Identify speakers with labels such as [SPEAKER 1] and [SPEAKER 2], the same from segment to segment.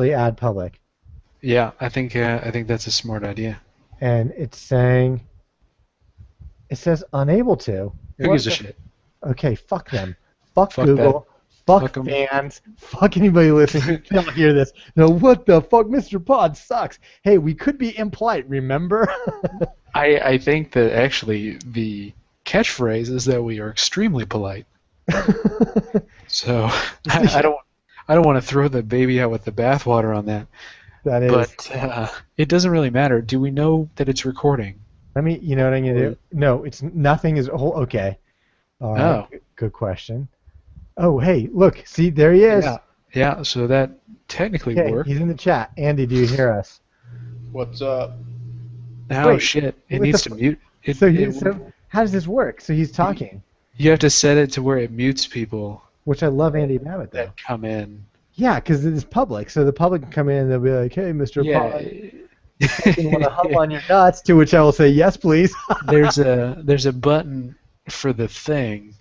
[SPEAKER 1] add public.
[SPEAKER 2] Yeah, I think that's a smart idea.
[SPEAKER 1] And it's saying, it says unable to.
[SPEAKER 2] Who
[SPEAKER 1] What
[SPEAKER 2] gives a
[SPEAKER 1] the?
[SPEAKER 2] shit?
[SPEAKER 1] Okay, fuck them. Fuck
[SPEAKER 2] Fuck that.
[SPEAKER 1] Google. Fuck
[SPEAKER 2] Fuck them.
[SPEAKER 1] fans. Fuck anybody listening. They'll hear this. No, what the fuck? Mr. Pod sucks. Hey, we could be impolite, remember?
[SPEAKER 2] I think that actually the catchphrase is that we are extremely polite. So I don't want to throw the baby out with the bathwater on that.
[SPEAKER 1] That is.
[SPEAKER 2] But it doesn't really matter. Do we know that it's recording?
[SPEAKER 1] You know what I'm gonna do? No, it's nothing is. Oh, okay. All right.
[SPEAKER 2] Oh.
[SPEAKER 1] Good question. Oh, hey, look. See, there he is.
[SPEAKER 2] Yeah. So that technically
[SPEAKER 1] Okay,
[SPEAKER 2] worked.
[SPEAKER 1] he's in the chat. Andy, do you hear us?
[SPEAKER 3] What's up?
[SPEAKER 2] Oh
[SPEAKER 1] Wait,
[SPEAKER 2] shit! It
[SPEAKER 1] what
[SPEAKER 2] needs
[SPEAKER 1] the
[SPEAKER 2] to mute.
[SPEAKER 1] So how does this work? So he's talking,
[SPEAKER 2] You have to set it to where it mutes people
[SPEAKER 1] which I love Andy Babbitt though.
[SPEAKER 2] that come in.
[SPEAKER 1] Yeah, because it's public, so the public can come in and they'll be like, "Hey, Mr.
[SPEAKER 2] Yeah.
[SPEAKER 1] Pod, you want to hum on your nuts?" To which I will say, "Yes, please."
[SPEAKER 2] there's a button for the thing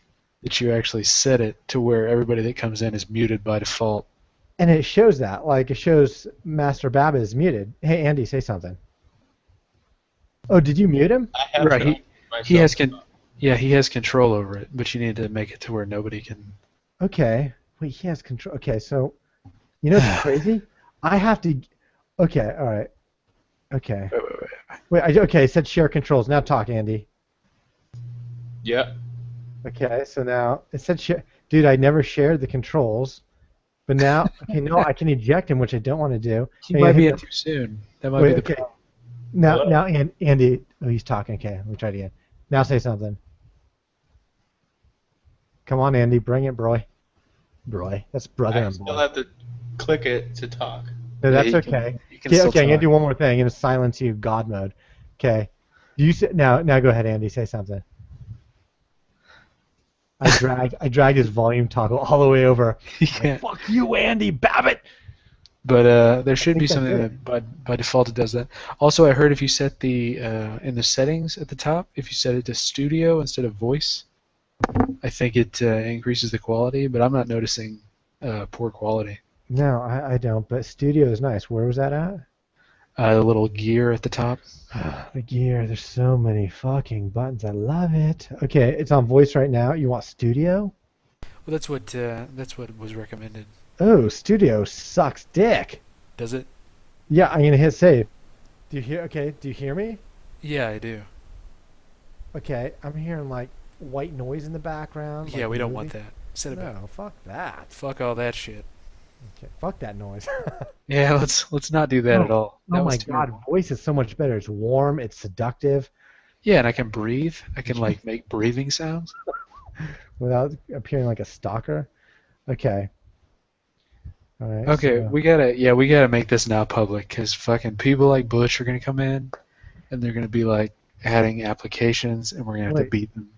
[SPEAKER 2] that you actually set it to where everybody that comes in is muted by default.
[SPEAKER 1] And it shows that, like, it shows Master Babbitt is muted. Hey, Andy, say something. Oh, did you mute him?
[SPEAKER 3] I have
[SPEAKER 2] Right,
[SPEAKER 3] to
[SPEAKER 2] he has
[SPEAKER 3] myself.
[SPEAKER 2] he has control over it, but you need to make it to where nobody can.
[SPEAKER 1] Okay. Wait, he has control. Okay, so you know what's crazy? I have to. Okay, all right. Okay.
[SPEAKER 2] Wait.
[SPEAKER 1] Okay, it said share controls. Now talk, Andy.
[SPEAKER 3] Yeah.
[SPEAKER 1] Okay, so now it said share. Dude, I never shared the controls, but now, okay, no, I can eject him, which I don't want to do.
[SPEAKER 2] He might be in too soon. That might
[SPEAKER 1] Wait,
[SPEAKER 2] be the
[SPEAKER 1] okay.
[SPEAKER 2] problem.
[SPEAKER 1] Now, Andy. Oh, he's talking. Okay, let me try it again. Now say something. Come on, Andy, bring it, bro. Bro, that's brother
[SPEAKER 3] I
[SPEAKER 1] and
[SPEAKER 3] still
[SPEAKER 1] boy.
[SPEAKER 3] have to click it to talk.
[SPEAKER 1] No, that's
[SPEAKER 2] Yeah, he can-
[SPEAKER 1] okay.
[SPEAKER 2] he can
[SPEAKER 1] Okay,
[SPEAKER 2] still
[SPEAKER 1] okay, I'm gonna
[SPEAKER 2] talk.
[SPEAKER 1] do one more thing. I'm gonna silence you, God mode. Okay. Do you say, now go ahead, Andy. Say something. I dragged his volume toggle all the way over.
[SPEAKER 2] He
[SPEAKER 1] Like,
[SPEAKER 2] can't.
[SPEAKER 1] fuck you, Andy Babbitt.
[SPEAKER 2] But there should
[SPEAKER 1] think
[SPEAKER 2] be
[SPEAKER 1] that's
[SPEAKER 2] something
[SPEAKER 1] it.
[SPEAKER 2] that by default it does that. Also, I heard if you set the in the settings at the top, if you set it to studio instead of voice, I think it increases the quality. But I'm not noticing poor quality.
[SPEAKER 1] No, I don't. But studio is nice. Where was that at?
[SPEAKER 2] The little gear at the top.
[SPEAKER 1] The gear. There's so many fucking buttons. I love it. Okay, it's on voice right now. You want studio?
[SPEAKER 2] Well, that's what was recommended.
[SPEAKER 1] Oh, studio sucks dick.
[SPEAKER 2] Does it?
[SPEAKER 1] Yeah, I'm gonna hit save. Do you hear? Okay, do you hear me?
[SPEAKER 2] Yeah, I do.
[SPEAKER 1] Okay, I'm hearing like white noise in the background.
[SPEAKER 2] Yeah,
[SPEAKER 1] like
[SPEAKER 2] we don't want
[SPEAKER 1] movie.
[SPEAKER 2] that. Set it back.
[SPEAKER 1] No, fuck that.
[SPEAKER 2] Fuck all that shit.
[SPEAKER 1] Okay, fuck that noise.
[SPEAKER 2] Yeah, let's not do that at all. That
[SPEAKER 1] Oh my
[SPEAKER 2] was
[SPEAKER 1] god,
[SPEAKER 2] terrible.
[SPEAKER 1] voice is so much better. It's warm. It's seductive
[SPEAKER 2] Yeah, and I can breathe. I can like make breathing sounds.
[SPEAKER 1] without appearing like a stalker. Okay. All right.
[SPEAKER 2] Okay,
[SPEAKER 1] so-
[SPEAKER 2] we gotta make this now public because fucking people like Butch are gonna come in, and they're gonna be like adding applications, and we're gonna have to
[SPEAKER 1] Wait.
[SPEAKER 2] beat them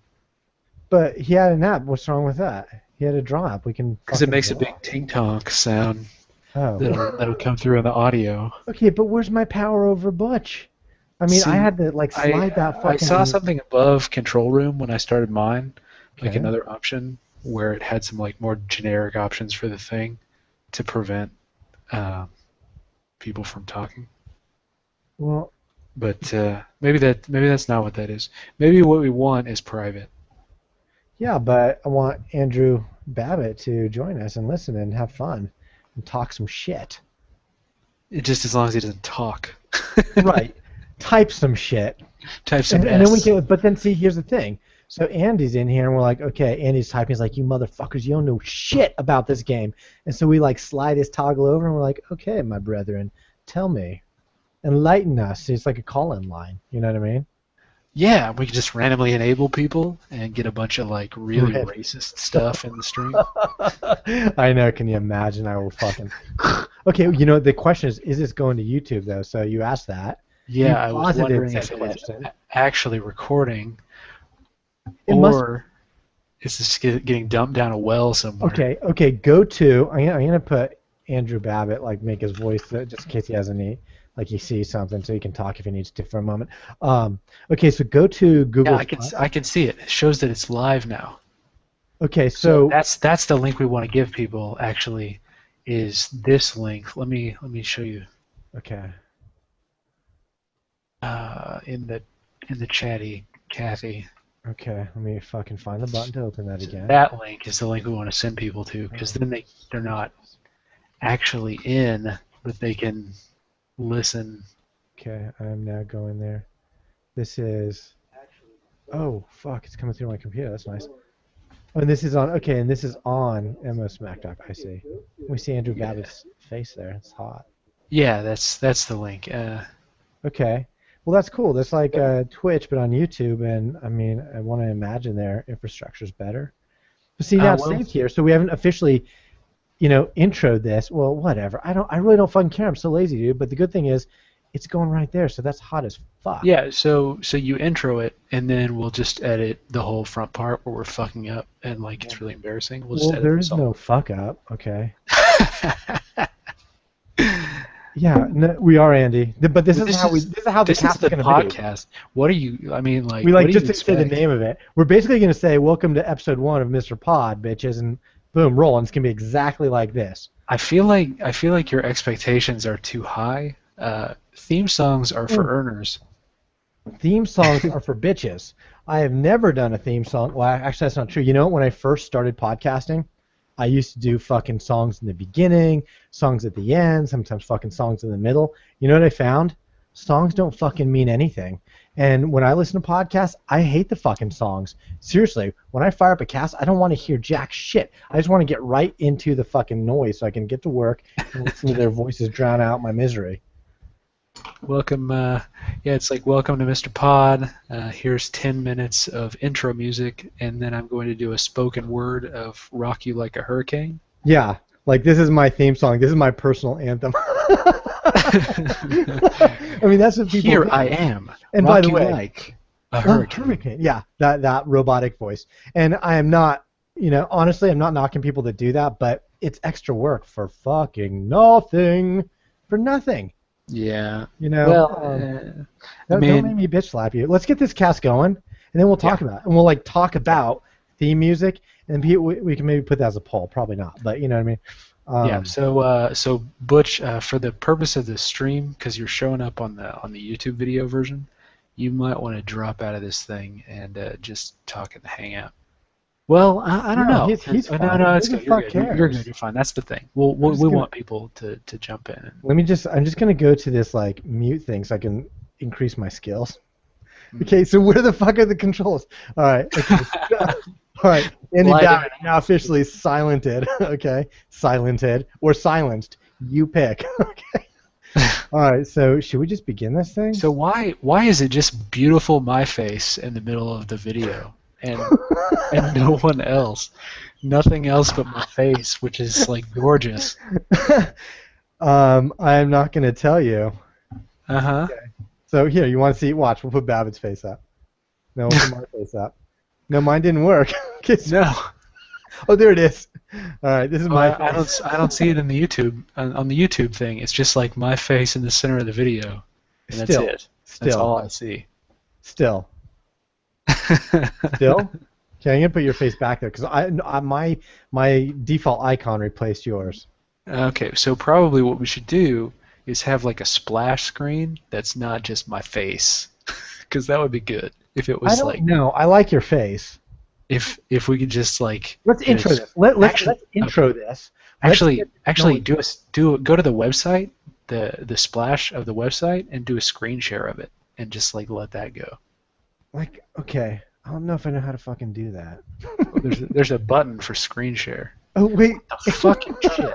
[SPEAKER 1] But he had an app. What's wrong with that? He had a draw app. We can.
[SPEAKER 2] because it
[SPEAKER 1] fucking
[SPEAKER 2] makes a
[SPEAKER 1] draw.
[SPEAKER 2] big ting tonk sound
[SPEAKER 1] Oh.
[SPEAKER 2] that'll come through in the audio.
[SPEAKER 1] Okay, but where's my power over Butch? I mean,
[SPEAKER 2] See,
[SPEAKER 1] I had to like slide that fucking.
[SPEAKER 2] I saw something above control room when I started mine, like
[SPEAKER 1] Okay.
[SPEAKER 2] another option where it had some like more generic options for the thing to prevent people from talking.
[SPEAKER 1] Well,
[SPEAKER 2] But maybe that's not what that is. Maybe what we want is private.
[SPEAKER 1] yeah, but I want Andrew Babbitt to join us and listen and have fun and talk some shit.
[SPEAKER 2] Just as long as he doesn't talk.
[SPEAKER 1] Right. Type some shit.
[SPEAKER 2] Type some
[SPEAKER 1] And then we
[SPEAKER 2] S.
[SPEAKER 1] can. But then see, here's the thing. So Andy's in here, and we're like, okay, Andy's typing. He's like, you motherfuckers, you don't know shit about this game. And so we like slide his toggle over, and we're like, okay, my brethren, tell me, enlighten us. It's like a call-in line. You know what I mean?
[SPEAKER 2] Yeah, we can just randomly enable people and get a bunch of like really
[SPEAKER 1] Right.
[SPEAKER 2] racist stuff in the stream.
[SPEAKER 1] I know. Can you imagine? I will fucking. Okay, you know the question is this going to YouTube though? So you asked that.
[SPEAKER 2] Yeah,
[SPEAKER 1] You
[SPEAKER 2] I was
[SPEAKER 1] posited
[SPEAKER 2] wondering
[SPEAKER 1] said
[SPEAKER 2] if it is
[SPEAKER 1] question.
[SPEAKER 2] actually recording,
[SPEAKER 1] It must.
[SPEAKER 2] or is this getting dumped down a well somewhere?
[SPEAKER 1] Okay. Go to. I'm gonna put Andrew Babbitt, like make his voice just in case he has any, like he sees something, so he can talk if he needs to for a moment. Okay, so go to Google.
[SPEAKER 2] Yeah, I can see it. It shows that it's live now.
[SPEAKER 1] Okay,
[SPEAKER 2] So
[SPEAKER 1] so
[SPEAKER 2] that's the link we want to give people actually is this link. Let me show you
[SPEAKER 1] Okay.
[SPEAKER 2] in the chatty, Kathy.
[SPEAKER 1] Okay. Let me fucking find the button to open that again.
[SPEAKER 2] That link is the link we want to send people to, because then they're not actually in, but they can listen.
[SPEAKER 1] Okay, I'm now going there. This is. Oh fuck! It's coming through my computer. That's nice. Oh, and this is on. Okay, and this is on MOSmackDoc. I see. We see Andrew Babbitt's face there. It's hot.
[SPEAKER 2] Yeah, that's the link.
[SPEAKER 1] Okay. Well, that's cool. That's like Twitch, but on YouTube. And I mean, I want to imagine their infrastructure's better. But see, now it's
[SPEAKER 2] well-
[SPEAKER 1] saved here, so we haven't officially, introed this. Well, whatever. I really don't fucking care. I'm so lazy, dude. But the good thing is, it's going right there, so that's hot as fuck.
[SPEAKER 2] Yeah, so you intro it, and then we'll just edit the whole front part where we're fucking up, and like it's really embarrassing. We'll just
[SPEAKER 1] Well,
[SPEAKER 2] edit
[SPEAKER 1] there
[SPEAKER 2] this
[SPEAKER 1] is
[SPEAKER 2] all.
[SPEAKER 1] no fuck up. Okay. Yeah, no, we are, Andy. But this is how the
[SPEAKER 2] This is
[SPEAKER 1] cast
[SPEAKER 2] the
[SPEAKER 1] is going to be.
[SPEAKER 2] podcast. What are you? I mean, like
[SPEAKER 1] We
[SPEAKER 2] what
[SPEAKER 1] like
[SPEAKER 2] do you
[SPEAKER 1] just to say the
[SPEAKER 2] expect?
[SPEAKER 1] name of it. We're basically going to say, "Welcome to episode 1 of Mr. Pod, bitches," and boom, roll. And it's going to be exactly like this.
[SPEAKER 2] I feel like your expectations are too high. Theme songs are for earners.
[SPEAKER 1] Theme songs are for bitches. I have never done a theme song. Well, actually, that's not true. You know, when I first started podcasting, I used to do fucking songs in the beginning, songs at the end, sometimes fucking songs in the middle. You know what I found? Songs don't fucking mean anything. And when I listen to podcasts, I hate the fucking songs. Seriously, when I fire up a cast, I don't want to hear jack shit. I just want to get right into the fucking noise so I can get to work and listen to their voices drown out my misery.
[SPEAKER 2] Welcome, it's like welcome to Mr. Pod. Here's 10 minutes of intro music, and then I'm going to do a spoken word of "Rock You Like a Hurricane."
[SPEAKER 1] Yeah, like this is my theme song. This is my personal anthem. I mean, that's what people.
[SPEAKER 2] Here
[SPEAKER 1] do.
[SPEAKER 2] I am.
[SPEAKER 1] And
[SPEAKER 2] rock
[SPEAKER 1] by the
[SPEAKER 2] you
[SPEAKER 1] way,
[SPEAKER 2] like a hurricane.
[SPEAKER 1] hurricane. Yeah, that robotic voice. And I am not, honestly, I'm not knocking people that do that, but it's extra work for fucking nothing, for nothing.
[SPEAKER 2] Yeah.
[SPEAKER 1] Well, don't make me bitch slap you. Let's get this cast going, and then we'll talk about it. And we'll talk about theme music, and we can maybe put that as a poll. Probably not, but you know what I mean.
[SPEAKER 2] Yeah. So Butch, for the purpose of the stream, because you're showing up on the YouTube video version, you might want to drop out of this thing and just talk in the Hangout. Well, I don't know.
[SPEAKER 1] He's fine.
[SPEAKER 2] No, it's
[SPEAKER 1] Who
[SPEAKER 2] good.
[SPEAKER 1] the
[SPEAKER 2] You're
[SPEAKER 1] fuck
[SPEAKER 2] good. You're
[SPEAKER 1] cares?
[SPEAKER 2] good. You're fine. That's the thing. We want people to jump in.
[SPEAKER 1] I'm just gonna go to this mute thing so I can increase my skills. Okay, so where the fuck are the controls? All right. Okay. All right. Andy
[SPEAKER 2] Light
[SPEAKER 1] Babbitt now officially silented. Okay, silented or silenced. You pick. Okay. All right. So should we just begin this thing?
[SPEAKER 2] So why is it just beautiful my face in the middle of the video and no one else, nothing else but my face, which is like gorgeous.
[SPEAKER 1] I'm not gonna tell you.
[SPEAKER 2] Uh-huh.
[SPEAKER 1] Okay. So here, you want to see? Watch. We'll put Babbitt's face up. No, we'll put my face up. No, mine didn't work. Okay, so-
[SPEAKER 2] No.
[SPEAKER 1] Oh, there it is. All right, this is my
[SPEAKER 2] I
[SPEAKER 1] face.
[SPEAKER 2] don't see it in the YouTube on the YouTube thing. It's just like my face in the center of the video, and that's
[SPEAKER 1] Still.
[SPEAKER 2] it. That's
[SPEAKER 1] Still.
[SPEAKER 2] all I see.
[SPEAKER 1] Still. Still? Okay, I'm gonna put your face back there because my default icon replaced yours.
[SPEAKER 2] Okay, so probably what we should do is have like a splash screen that's not just my face, because that would be good if it
[SPEAKER 1] I
[SPEAKER 2] was
[SPEAKER 1] don't
[SPEAKER 2] like
[SPEAKER 1] know. I like your face.
[SPEAKER 2] if we could just like
[SPEAKER 1] Let's
[SPEAKER 2] get
[SPEAKER 1] intro
[SPEAKER 2] a-
[SPEAKER 1] this. Let's
[SPEAKER 2] actually-
[SPEAKER 1] intro this.
[SPEAKER 2] Actually,
[SPEAKER 1] Let's
[SPEAKER 2] go to the website, the splash of the website, and do a screen share of it, and just like let that go.
[SPEAKER 1] Okay. I don't know if I know how to fucking do that.
[SPEAKER 2] There's a button for screen share.
[SPEAKER 1] Oh wait.
[SPEAKER 2] The fucking shit.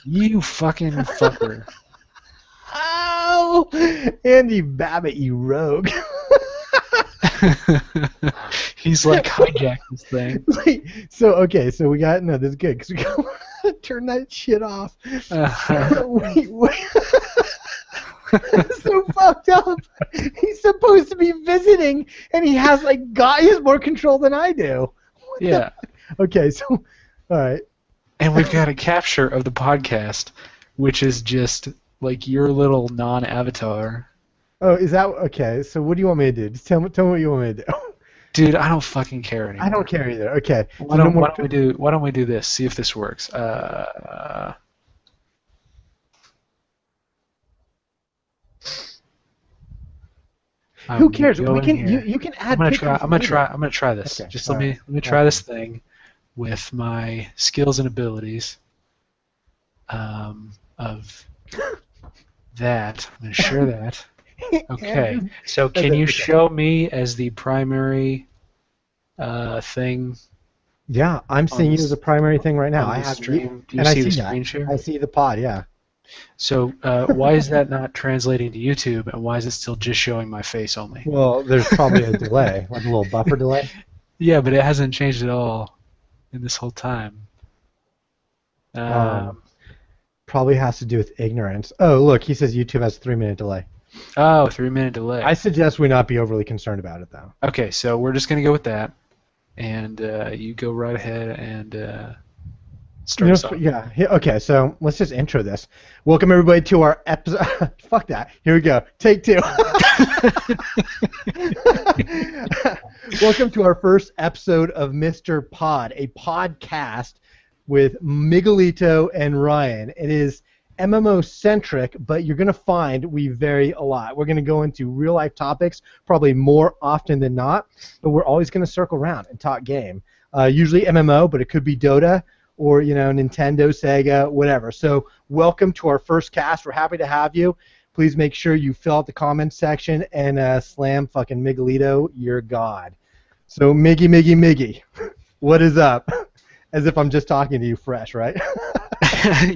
[SPEAKER 2] You fucking fucker.
[SPEAKER 1] Oh, Andy Babbitt, you rogue.
[SPEAKER 2] He's like hijacked this thing.
[SPEAKER 1] Wait, so we got no. This is good because we got turn that shit off. Wait. That's so fucked up. He's supposed to be visiting, and he has he has more control than I do.
[SPEAKER 2] Yeah.
[SPEAKER 1] Okay, so all right.
[SPEAKER 2] And we've got a capture of the podcast, which is just like your little non-avatar.
[SPEAKER 1] Oh, is that okay? So what do you want me to do? Just tell me what you want me to do.
[SPEAKER 2] Dude, I don't fucking care anymore.
[SPEAKER 1] I don't care either. Okay.
[SPEAKER 2] Why don't we do this? See if this works.
[SPEAKER 1] Who cares?
[SPEAKER 2] Go
[SPEAKER 1] We
[SPEAKER 2] in
[SPEAKER 1] can.
[SPEAKER 2] here.
[SPEAKER 1] You can add.
[SPEAKER 2] I'm gonna
[SPEAKER 1] pictures
[SPEAKER 2] try.
[SPEAKER 1] later.
[SPEAKER 2] I'm gonna try this.
[SPEAKER 1] Okay,
[SPEAKER 2] Just
[SPEAKER 1] all
[SPEAKER 2] let
[SPEAKER 1] right.
[SPEAKER 2] me try this thing with my skills and abilities. Of that, I'm gonna share that. Okay. So can you show me as the primary thing?
[SPEAKER 1] Yeah, I'm seeing you as a primary thing right now.
[SPEAKER 2] on
[SPEAKER 1] I
[SPEAKER 2] the
[SPEAKER 1] have
[SPEAKER 2] stream? Do you
[SPEAKER 1] and I
[SPEAKER 2] see the
[SPEAKER 1] see
[SPEAKER 2] screen
[SPEAKER 1] that.
[SPEAKER 2] share?
[SPEAKER 1] I see the pod. Yeah.
[SPEAKER 2] So why is that not translating to YouTube, and why is it still just showing my face only?
[SPEAKER 1] Well, there's probably a delay, like a little buffer delay.
[SPEAKER 2] Yeah, but it hasn't changed at all in this whole time.
[SPEAKER 1] Probably has to do with ignorance. Oh, look, he says YouTube has a 3-minute delay.
[SPEAKER 2] Oh, 3-minute delay.
[SPEAKER 1] I suggest we not be overly concerned about it, though.
[SPEAKER 2] Okay, so we're just going to go with that, and you go right ahead and start us off.
[SPEAKER 1] Yeah. Okay, so let's just intro this. Welcome, everybody, to our episode. Fuck that. Here we go. Take 2. Welcome to our first episode of Mr. Pod, a podcast with Miguelito and Ryan. It is MMO-centric, but you're going to find we vary a lot. We're going to go into real-life topics probably more often than not, but we're always going to circle around and talk game. Usually MMO, but it could be Dota or, Nintendo, Sega, whatever. So welcome to our first cast. We're happy to have you. Please make sure you fill out the comments section and slam fucking Miguelito, your god. So Miggy, what is up? As if I'm just talking to you fresh, right?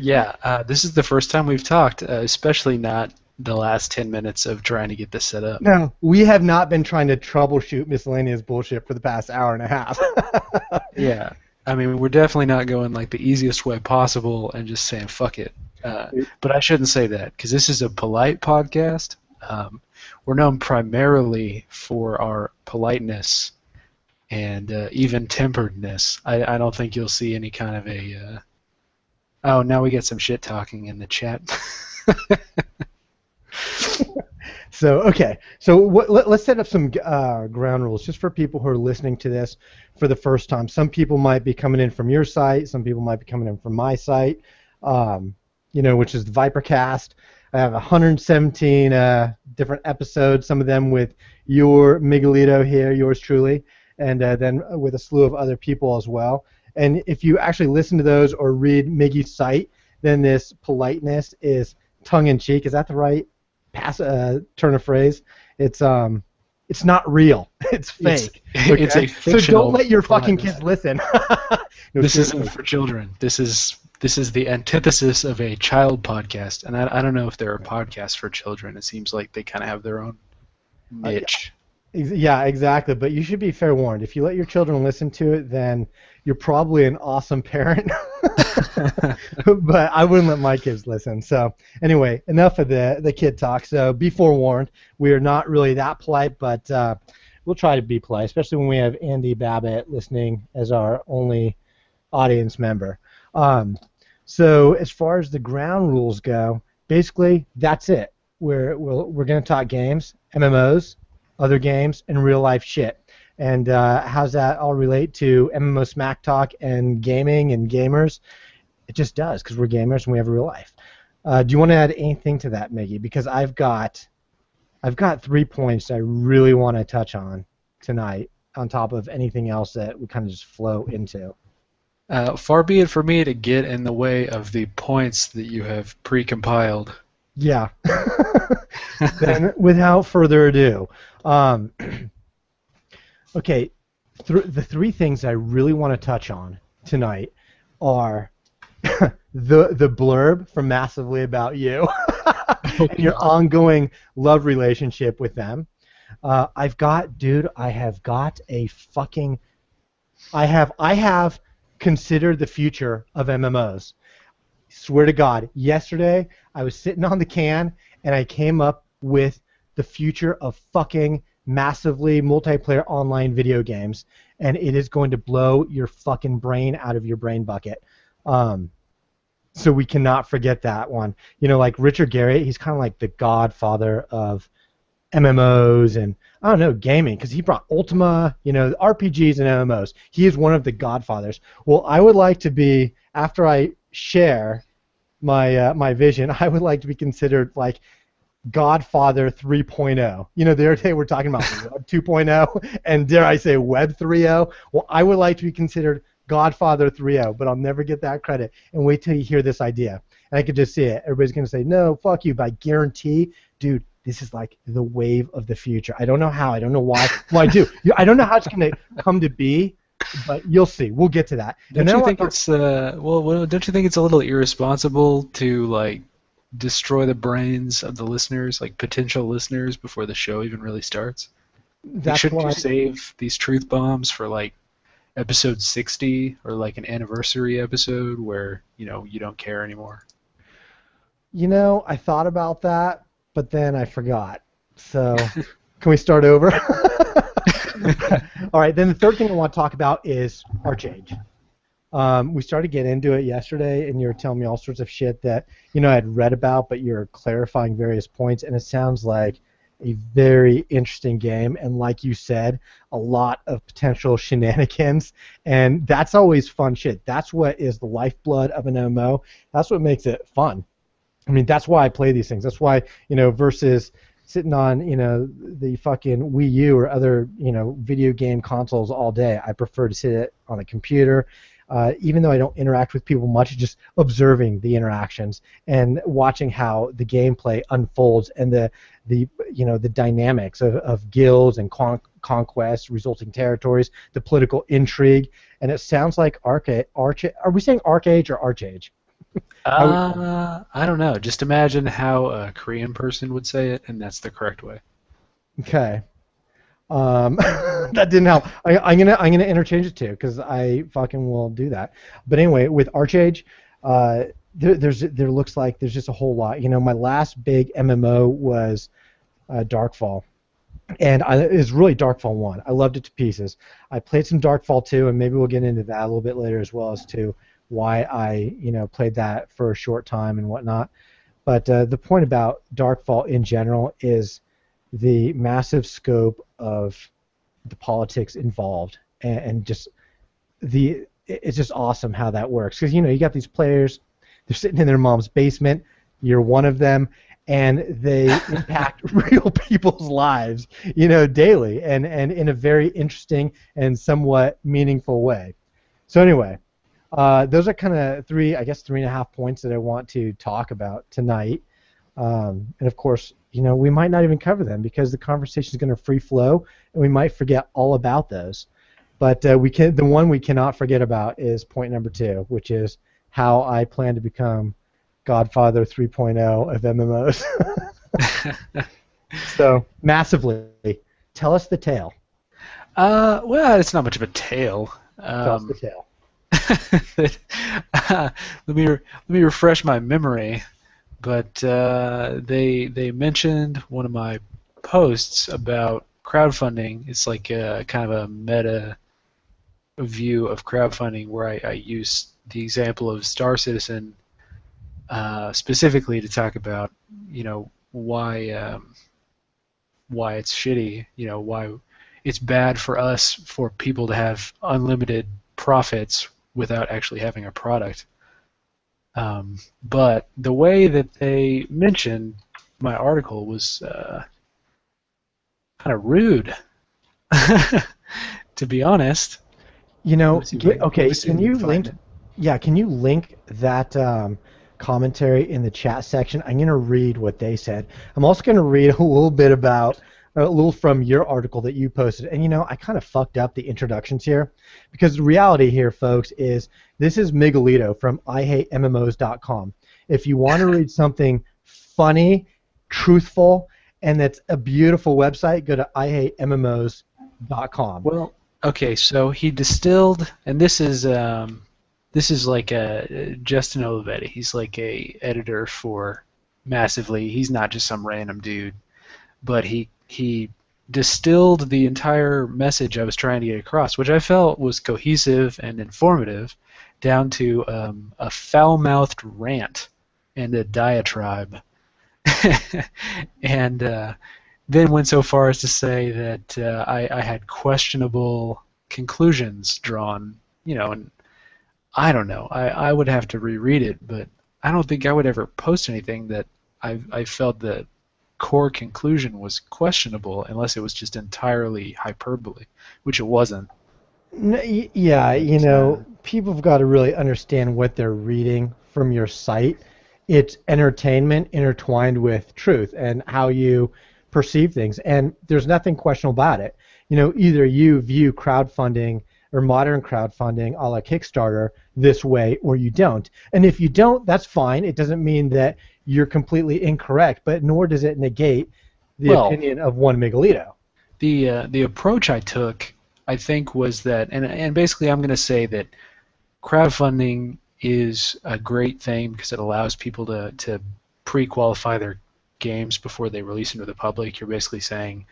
[SPEAKER 2] Yeah, this is the first time we've talked, especially not the last 10 minutes of trying to get this set up.
[SPEAKER 1] No, we have not been trying to troubleshoot miscellaneous bullshit for the past hour and a half.
[SPEAKER 2] Yeah, I mean, we're definitely not going like the easiest way possible and just saying fuck it. But I shouldn't say that because this is a polite podcast. We're known primarily for our politeness and even-temperedness. I don't think you'll see any kind of a... Oh, now we get some shit talking in the chat.
[SPEAKER 1] So, okay. So let's set up some ground rules just for people who are listening to this for the first time. Some people might be coming in from your site. Some people might be coming in from my site, which is the Vipercast. I have 117 different episodes, some of them with your Miguelito here, yours truly, and then with a slew of other people as well. And if you actually listen to those or read Miggy's site, then this politeness is tongue-in-cheek. Is that the right turn of phrase? It's not real. It's fake.
[SPEAKER 2] It's a fictional.
[SPEAKER 1] So don't let your fucking
[SPEAKER 2] politeness.
[SPEAKER 1] kids listen. No,
[SPEAKER 2] This
[SPEAKER 1] seriously.
[SPEAKER 2] isn't for children. This is the antithesis of a child podcast, and I don't know if there are podcasts for children. It seems like they kind of have their own niche.
[SPEAKER 1] Yeah, exactly. But you should be fair warned. If you let your children listen to it, then you're probably an awesome parent. But I wouldn't let my kids listen. So anyway, enough of the kid talk. So be forewarned. We are not really that polite, but we'll try to be polite, especially when we have Andy Babbitt listening as our only audience member. So as far as the ground rules go, basically that's it. We're going to talk games, MMOs, other games, and real life shit. And how's that all relate to MMO Smack Talk and gaming and gamers? It just does, because we're gamers and we have a real life. Do you want to add anything to that, Miggy? Because I've got 3 points I really want to touch on tonight, on top of anything else that we kind of just flow into.
[SPEAKER 2] Far be it for me to get in the way of the points that you have pre-compiled.
[SPEAKER 1] Yeah. Then, without further ado, okay, the 3 things I really want to touch on tonight are the blurb from Massively About You and your ongoing love relationship with them. I have considered the future of MMOs. Swear to God, yesterday I was sitting on the can and I came up with the future of fucking massively multiplayer online video games, and it is going to blow your fucking brain out of your brain bucket. So we cannot forget that one. Like Richard Garriott, he's kind of like the godfather of MMOs and I don't know, gaming, because he brought Ultima, RPGs and MMOs. He is one of the godfathers. Well, I would like to be, after I share my vision, I would like to be considered like Godfather 3.0. The other day we're talking about Web 2.0 and dare I say Web 3.0. Well, I would like to be considered Godfather 3.0, but I'll never get that credit. And wait till you hear this idea. And I could just see it. Everybody's going to say, no, fuck you, but I guarantee, dude, this is like the wave of the future. I don't know how. I don't know why. Well, I do. I don't know how it's going to come to be, but you'll see. We'll get to that.
[SPEAKER 2] Don't you think it's don't you think it's a little irresponsible to like destroy the brains of the listeners, like potential listeners, before the show even really starts? Shouldn't you save these truth bombs for like episode 60 or like an anniversary episode where you don't care anymore?
[SPEAKER 1] I thought about that, but then I forgot. So can we start over? All right, then the third thing I want to talk about is ArcheAge. We started getting into it yesterday, and you were telling me all sorts of shit that I had read about, but you're clarifying various points, and it sounds like a very interesting game, and like you said, a lot of potential shenanigans, and that's always fun shit. That's what is the lifeblood of an MMO. That's what makes it fun. I mean, that's why I play these things. That's why, versus sitting on, the fucking Wii U or other, video game consoles all day. I prefer to sit on a computer, even though I don't interact with people much, just observing the interactions and watching how the gameplay unfolds and the dynamics of guilds and conquests, resulting territories, the political intrigue. And it sounds like Are we saying ArcheAge or ArcheAge?
[SPEAKER 2] I don't know. Just imagine how a Korean person would say it, and that's the correct way.
[SPEAKER 1] Okay. That didn't help. I'm gonna interchange it too, because I fucking will do that. But anyway, with ArcheAge, there looks like there's just a whole lot. My last big MMO was Darkfall, and it was really Darkfall 1. I loved it to pieces. I played some Darkfall 2, and maybe we'll get into that a little bit later as well as to why I played that for a short time and whatnot. But the point about Darkfall in general is the massive scope of the politics involved, and just it's just awesome how that works, because you got these players, they're sitting in their mom's basement, you're one of them, and they impact real people's lives daily, and in a very interesting and somewhat meaningful way. So anyway, those are kind of 3.5 points that I want to talk about tonight. And of course, we might not even cover them because the conversation is going to free flow, and we might forget all about those. But the one we cannot forget about is point number 2, which is how I plan to become Godfather 3.0 of MMOs. So, massively, tell us the tale.
[SPEAKER 2] Well, it's not much of a tale.
[SPEAKER 1] Tell us the tale.
[SPEAKER 2] Let me refresh my memory. But they mentioned one of my posts about crowdfunding. It's like a kind of a meta view of crowdfunding where I use the example of Star Citizen specifically to talk about why it's shitty, why it's bad for people to have unlimited profits without actually having a product. But the way that they mentioned my article was kind of rude, to be honest.
[SPEAKER 1] Okay, can you link? Yeah, can you link that commentary in the chat section? I'm going to read what they said. I'm also going to read a little from your article that you posted. And I kind of fucked up the introductions here, because the reality here, folks, is this is Miguelito from IHateMMOs.com. If you want to read something funny, truthful, and that's a beautiful website, go to IHateMMOs.com.
[SPEAKER 2] Well, okay, so he distilled, and this is like Justin Olivetti. He's like a editor for Massively. He's not just some random dude, but he distilled the entire message I was trying to get across, which I felt was cohesive and informative, down to a foul-mouthed rant and a diatribe. And then went so far as to say that I had questionable conclusions drawn, and I don't know. I would have to reread it, but I don't think I would ever post anything that I felt the core conclusion was questionable unless it was just entirely hyperbole, which it wasn't.
[SPEAKER 1] Yeah,
[SPEAKER 2] But,
[SPEAKER 1] people have got to really understand what they're reading from your site. It's entertainment intertwined with truth and how you perceive things. And there's nothing questionable about it. Either you view crowdfunding or modern crowdfunding a la Kickstarter this way or you don't. And if you don't, that's fine. It doesn't mean that you're completely incorrect, but nor does it negate the
[SPEAKER 2] well,
[SPEAKER 1] opinion of one Miguelito.
[SPEAKER 2] the approach I took, I think, was that, and basically I'm going to say that crowdfunding is a great thing because it allows people to pre-qualify their games before they release them to the public. You're basically saying,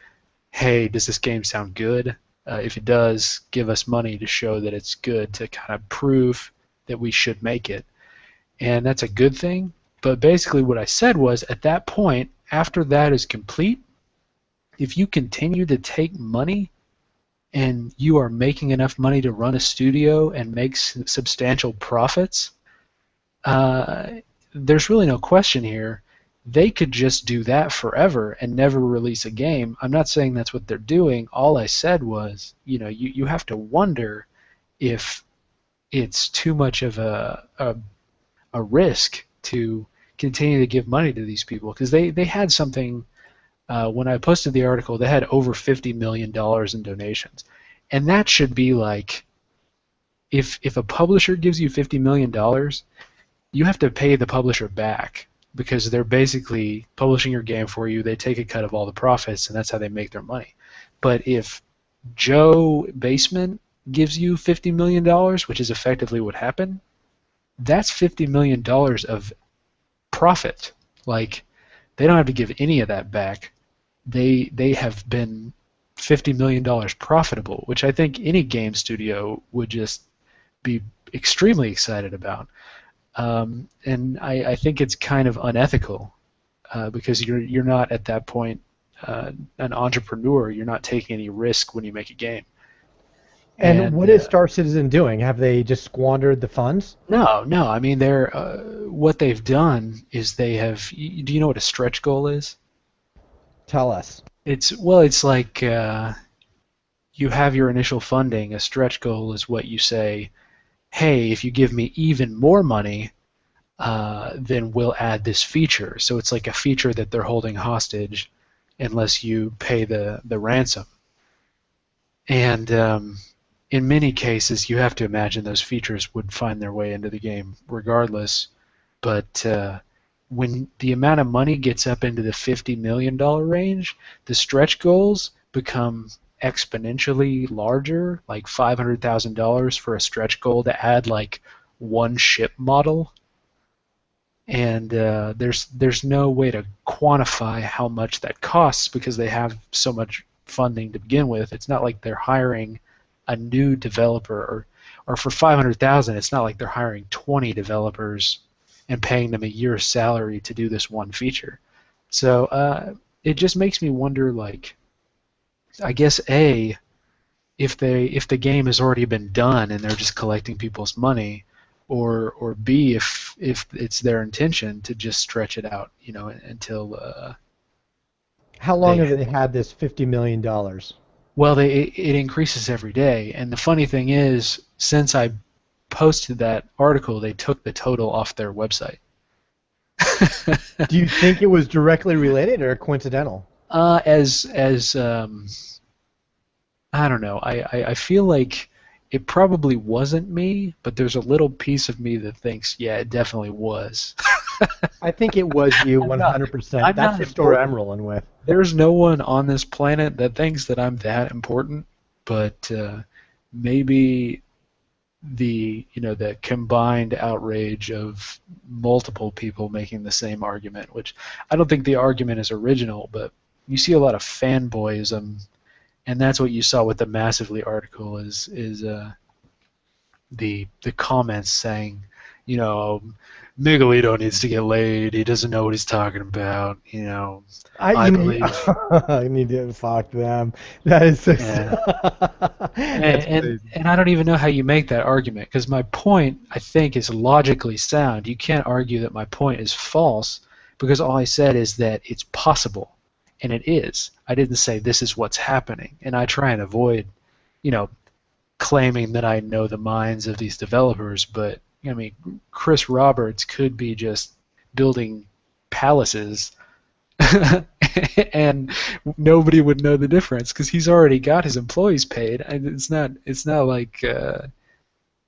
[SPEAKER 2] hey, does this game sound good? If it does, give us money to show that it's good, to kind of prove that we should make it. And that's a good thing. But basically what I said was, at that point, after that is complete, if you continue to take money and you are making enough money to run a studio and make substantial profits, there's really no question here. They could just do that forever and never release a game. I'm not saying that's what they're doing. All I said was, you have to wonder if it's too much of a risk to continue to give money to these people, because they had something. When I posted the article, they had over $50 million in donations. And that should be like, if a publisher gives you $50 million, you have to pay the publisher back because they're basically publishing your game for you. They take a cut of all the profits, and that's how they make their money. But if Joe Basement gives you $50 million, which is effectively what happened, that's $50 million of profit. Like, they don't have to give any of that back. They have been $50 million profitable, which I think any game studio would just be extremely excited about. And I think it's kind of unethical because you're not at that point an entrepreneur. You're not taking any risk when you make a game.
[SPEAKER 1] And what is Star Citizen doing? Have they just squandered the funds?
[SPEAKER 2] No. I mean, they're what they've done is they have. Do you know what a stretch goal is?
[SPEAKER 1] Tell us.
[SPEAKER 2] It's like you have your initial funding. A stretch goal is what you say, hey, if you give me even more money, then we'll add this feature. So it's like a feature that they're holding hostage unless you pay the ransom. And in many cases, you have to imagine those features would find their way into the game regardless. But when the amount of money gets up into the $50 million range, the stretch goals become exponentially larger, like $500,000 for a stretch goal to add like one ship model. And there's no way to quantify how much that costs because they have so much funding to begin with. It's not like they're hiring a new developer, or for $500,000, it's not like they're hiring 20 developers and paying them a year's salary to do this one feature. So it just makes me wonder, like, I guess if the game has already been done and they're just collecting people's money, or B, if it's their intention to just stretch it out, until.
[SPEAKER 1] How long have they had this $50 million?
[SPEAKER 2] Well, it increases every day, and the funny thing is, since I posted that article, they took the total off their website.
[SPEAKER 1] Do you think it was directly related or coincidental?
[SPEAKER 2] As I don't know. I feel like it probably wasn't me, but there's a little piece of me that thinks, yeah, it definitely was.
[SPEAKER 1] I think it was you 100%. That's the story I'm rolling with.
[SPEAKER 2] There's no one on this planet that thinks that I'm that important, but maybe the combined outrage of multiple people making the same argument, which I don't think the argument is original, but you see a lot of fanboyism, and that's what you saw with the Massively article is the comments saying, Miguelito needs to get laid. He doesn't know what he's talking about.
[SPEAKER 1] I
[SPEAKER 2] believe.
[SPEAKER 1] I need to fuck them. That is so.
[SPEAKER 2] Yeah.
[SPEAKER 1] That's
[SPEAKER 2] And
[SPEAKER 1] crazy.
[SPEAKER 2] I don't even know how you make that argument, because my point, I think, is logically sound. You can't argue that my point is false, because all I said is that it's possible, and it is. I didn't say this is what's happening, and I try and avoid, claiming that I know the minds of these developers, but I mean, Chris Roberts could be just building palaces and nobody would know the difference because he's already got his employees paid, and it's not like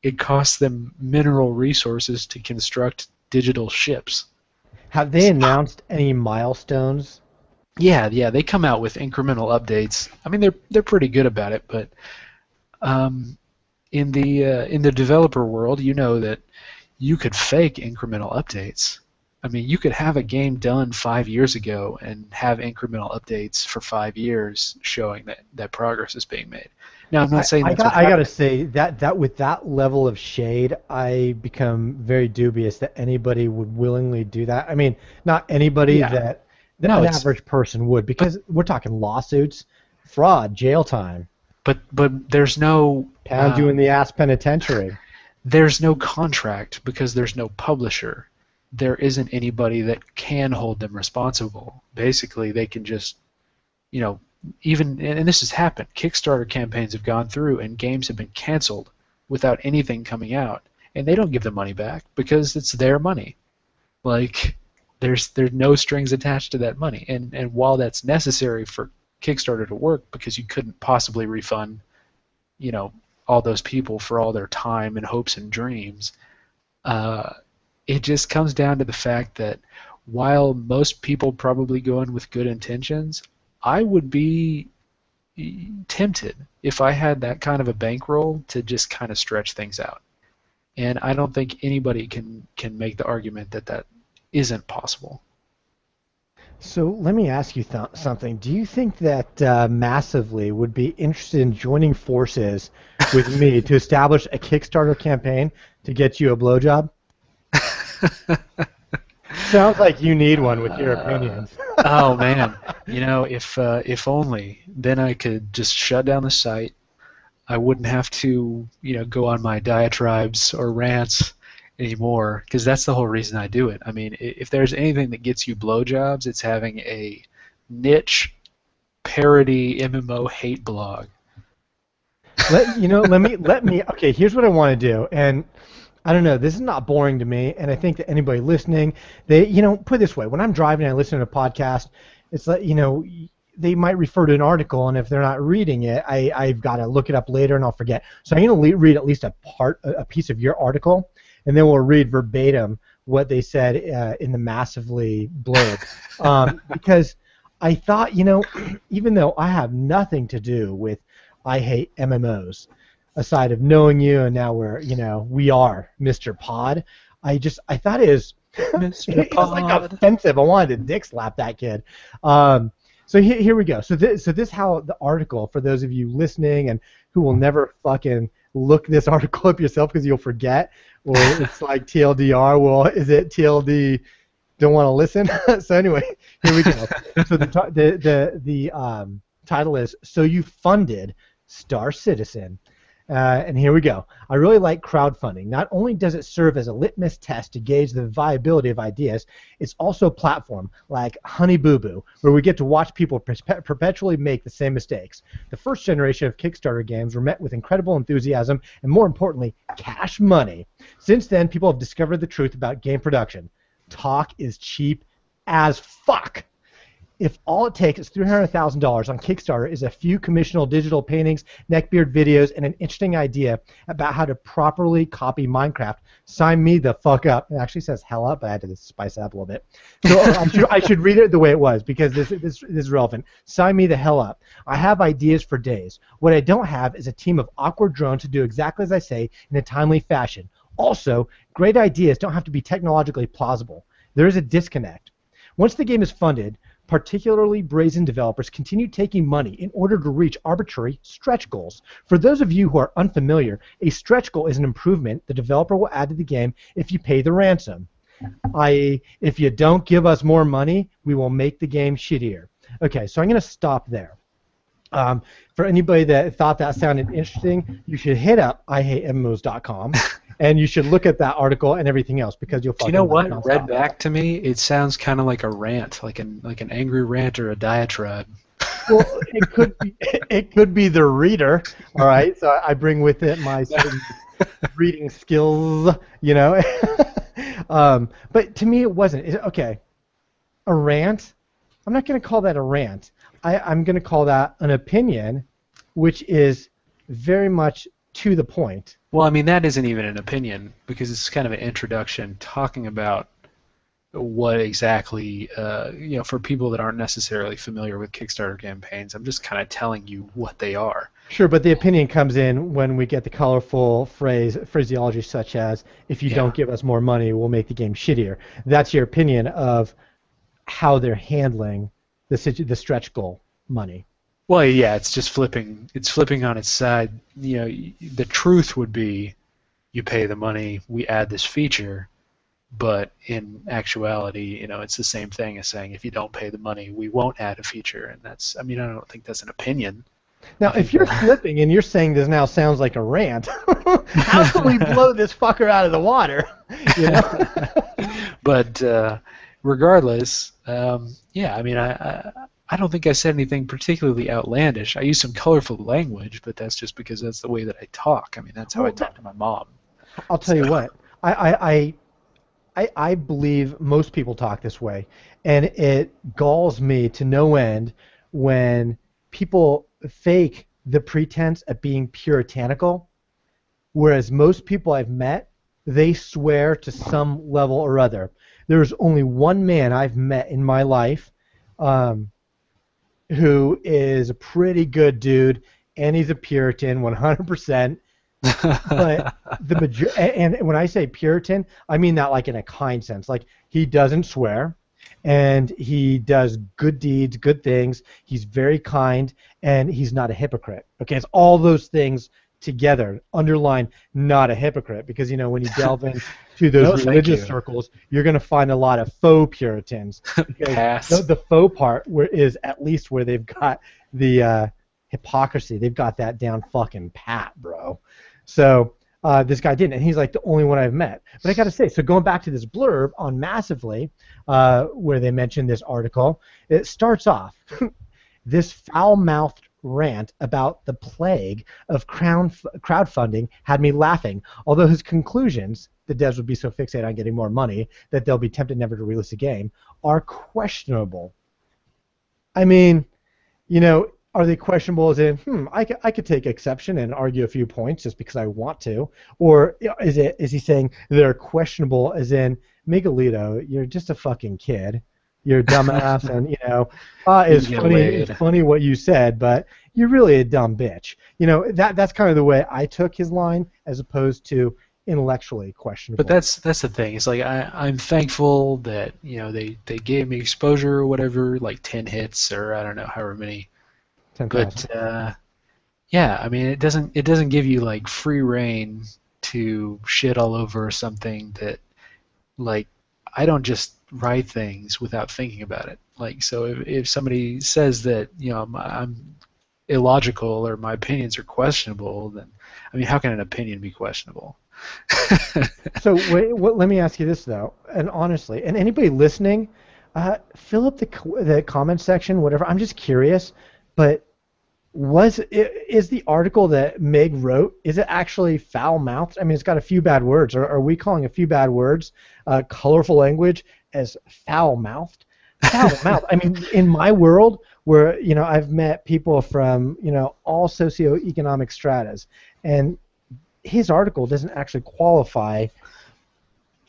[SPEAKER 2] it costs them mineral resources to construct digital ships.
[SPEAKER 1] Have they announced any milestones?
[SPEAKER 2] Yeah, they come out with incremental updates. I mean, they're pretty good about it, but in the developer world, you know that you could fake incremental updates. I mean, you could have a game done 5 years ago and have incremental updates for 5 years showing that progress is being made. Now, I'm not saying that's what
[SPEAKER 1] I gotta
[SPEAKER 2] happened.
[SPEAKER 1] say that with that level of shade, I become very dubious that anybody would willingly do that. I mean, not anybody
[SPEAKER 2] Yeah.
[SPEAKER 1] that
[SPEAKER 2] No,
[SPEAKER 1] an
[SPEAKER 2] it's
[SPEAKER 1] average person would, because we're talking lawsuits, fraud, jail time,
[SPEAKER 2] but there's no
[SPEAKER 1] pound you in the ass penitentiary.
[SPEAKER 2] there's no contract because there's no publisher. There isn't anybody that can hold them responsible. Basically, they can just, even, and this has happened, Kickstarter campaigns have gone through and games have been canceled without anything coming out, and they don't give the money back because it's their money. Like, there's no strings attached to that money, and while that's necessary for Kickstarter to work, because you couldn't possibly refund, all those people for all their time and hopes and dreams, it just comes down to the fact that while most people probably go in with good intentions, I would be tempted if I had that kind of a bankroll to just kind of stretch things out. And I don't think anybody can make the argument that isn't possible.
[SPEAKER 1] So let me ask you something. Do you think that Massively would be interested in joining forces with me to establish a Kickstarter campaign to get you a blowjob? Sounds like you need one with your opinions.
[SPEAKER 2] Oh man, if only, then I could just shut down the site. I wouldn't have to, go on my diatribes or rants anymore, because that's the whole reason I do it. I mean, if there's anything that gets you blowjobs, it's having a niche parody MMO hate blog.
[SPEAKER 1] Let me. Okay, here's what I want to do, and I don't know. This is not boring to me, and I think that anybody listening, they, put it this way: when I'm driving and I listen to a podcast, it's like, they might refer to an article, and if they're not reading it, I've got to look it up later, and I'll forget. So I'm going to read at least a piece of your article, and then we'll read verbatim what they said in the Massively blurb, because I thought, even though I have nothing to do with I hate MMOs, aside of knowing you, and now we are Mr. Pod. I thought it was it was like offensive. I wanted to dick slap that kid. So here we go. So this how the article, for those of you listening and who will never fucking look this article up yourself because you'll forget, or it's like TLDR. Well, is it TLD? Don't want to listen. So anyway, here we go. So the title is "So You Funded Star Citizen." And here we go. I really like crowdfunding. Not only does it serve as a litmus test to gauge the viability of ideas, it's also a platform like Honey Boo Boo, where we get to watch people perpetually make the same mistakes. The first generation of Kickstarter games were met with incredible enthusiasm and, more importantly, cash money. Since then, people have discovered the truth about game production. Talk is cheap as fuck. If all it takes is $300,000 on Kickstarter is a few commissionable digital paintings, neckbeard videos, and an interesting idea about how to properly copy Minecraft, sign me the fuck up. It actually says hell up, but I had to spice it up a little bit. So I should read it the way it was, because this is relevant. Sign me the hell up. I have ideas for days. What I don't have is a team of awkward drones to do exactly as I say in a timely fashion. Also, great ideas don't have to be technologically plausible. There is a disconnect. Once the game is funded, particularly brazen developers continue taking money in order to reach arbitrary stretch goals. For those of you who are unfamiliar, a stretch goal is an improvement the developer will add to the game if you pay the ransom. I.e., if you don't give us more money, we will make the game shittier. Okay, so I'm going to stop there. For anybody that thought that sounded interesting, you should hit up IHateMMOs.com and you should look at that article and everything else because you'll.
[SPEAKER 2] Do you know what? Read back to me, it sounds kind of like a rant, like an angry rant or a diatribe.
[SPEAKER 1] Well, it could be the reader. All right, so I bring with it my certain reading skills, you know. But to me, it wasn't. Okay, a rant. I'm not going to call that a rant. I'm going to call that an opinion, which is very much to the point.
[SPEAKER 2] Well, I mean, that isn't even an opinion because it's kind of an introduction talking about what exactly, for people that aren't necessarily familiar with Kickstarter campaigns, I'm just kind of telling you what they are.
[SPEAKER 1] Sure, but the opinion comes in when we get the colorful phraseology such as, if you don't give us more money, we'll make the game shittier. That's your opinion of how they're handling the stretch goal money.
[SPEAKER 2] Well, yeah, it's just flipping. It's flipping on its side. You know, the truth would be, you pay the money, we add this feature, but in actuality, you know, it's the same thing as saying if you don't pay the money, we won't add a feature, and that's. I mean, I don't think that's an opinion.
[SPEAKER 1] Now, if you're flipping and you're saying this now sounds like a rant, how can we blow this fucker out of the water? You know?
[SPEAKER 2] But regardless, yeah, I mean, I don't think I said anything particularly outlandish. I used some colorful language, but that's just because that's the way that I talk. I mean, that's how I talk to my mom.
[SPEAKER 1] I'll tell you what. I believe most people talk this way, and it galls me to no end when people fake the pretense of being puritanical, whereas most people I've met, they swear to some level or other. There's only one man I've met in my life who is a pretty good dude, and he's a Puritan, 100%. But and when I say Puritan, I mean that like in a kind sense. Like, he doesn't swear, and he does good deeds, good things. He's very kind, and he's not a hypocrite. Okay, it's all those things together. Underline, not a hypocrite, because, you know, when you delve into those religious circles, you're going to find a lot of faux Puritans. The faux part is at least where they've got the hypocrisy. They've got that down fucking pat, bro. So this guy didn't, and he's like the only one I've met. But I got to say, so going back to this blurb on Massively, where they mentioned this article, it starts off, this foul-mouthed rant about the plague of crowdfunding had me laughing, although his conclusions, the devs would be so fixated on getting more money that they'll be tempted never to release a game, are questionable. I mean, you know, are they questionable as in, I could take exception and argue a few points just because I want to? Or is he saying they're questionable as in, Miguelito, you're just a fucking kid. You're a dumbass, and, you know, it's funny what you said, but you're really a dumb bitch. You know, that's kind of the way I took his line, as opposed to intellectually questionable.
[SPEAKER 2] But that's the thing. It's like I'm thankful that, you know, they gave me exposure or whatever, like 10 hits or I don't know however many.
[SPEAKER 1] 10,000.
[SPEAKER 2] But yeah, I mean, it doesn't give you like free reign to shit all over something that, like, I don't just write things without thinking about it. Like, so if somebody says that, you know, I'm illogical or my opinions are questionable, then, I mean, how can an opinion be questionable?
[SPEAKER 1] So let me ask you this, though, and honestly, and anybody listening, fill up the comment section, whatever. I'm just curious, but is the article that Meg wrote, is it actually foul-mouthed? I mean, it's got a few bad words. Are we calling a few bad words, colorful language, as foul-mouthed? Foul-mouthed. I mean, in my world, where, you know, I've met people from, you know, all socioeconomic stratas, and his article doesn't actually qualify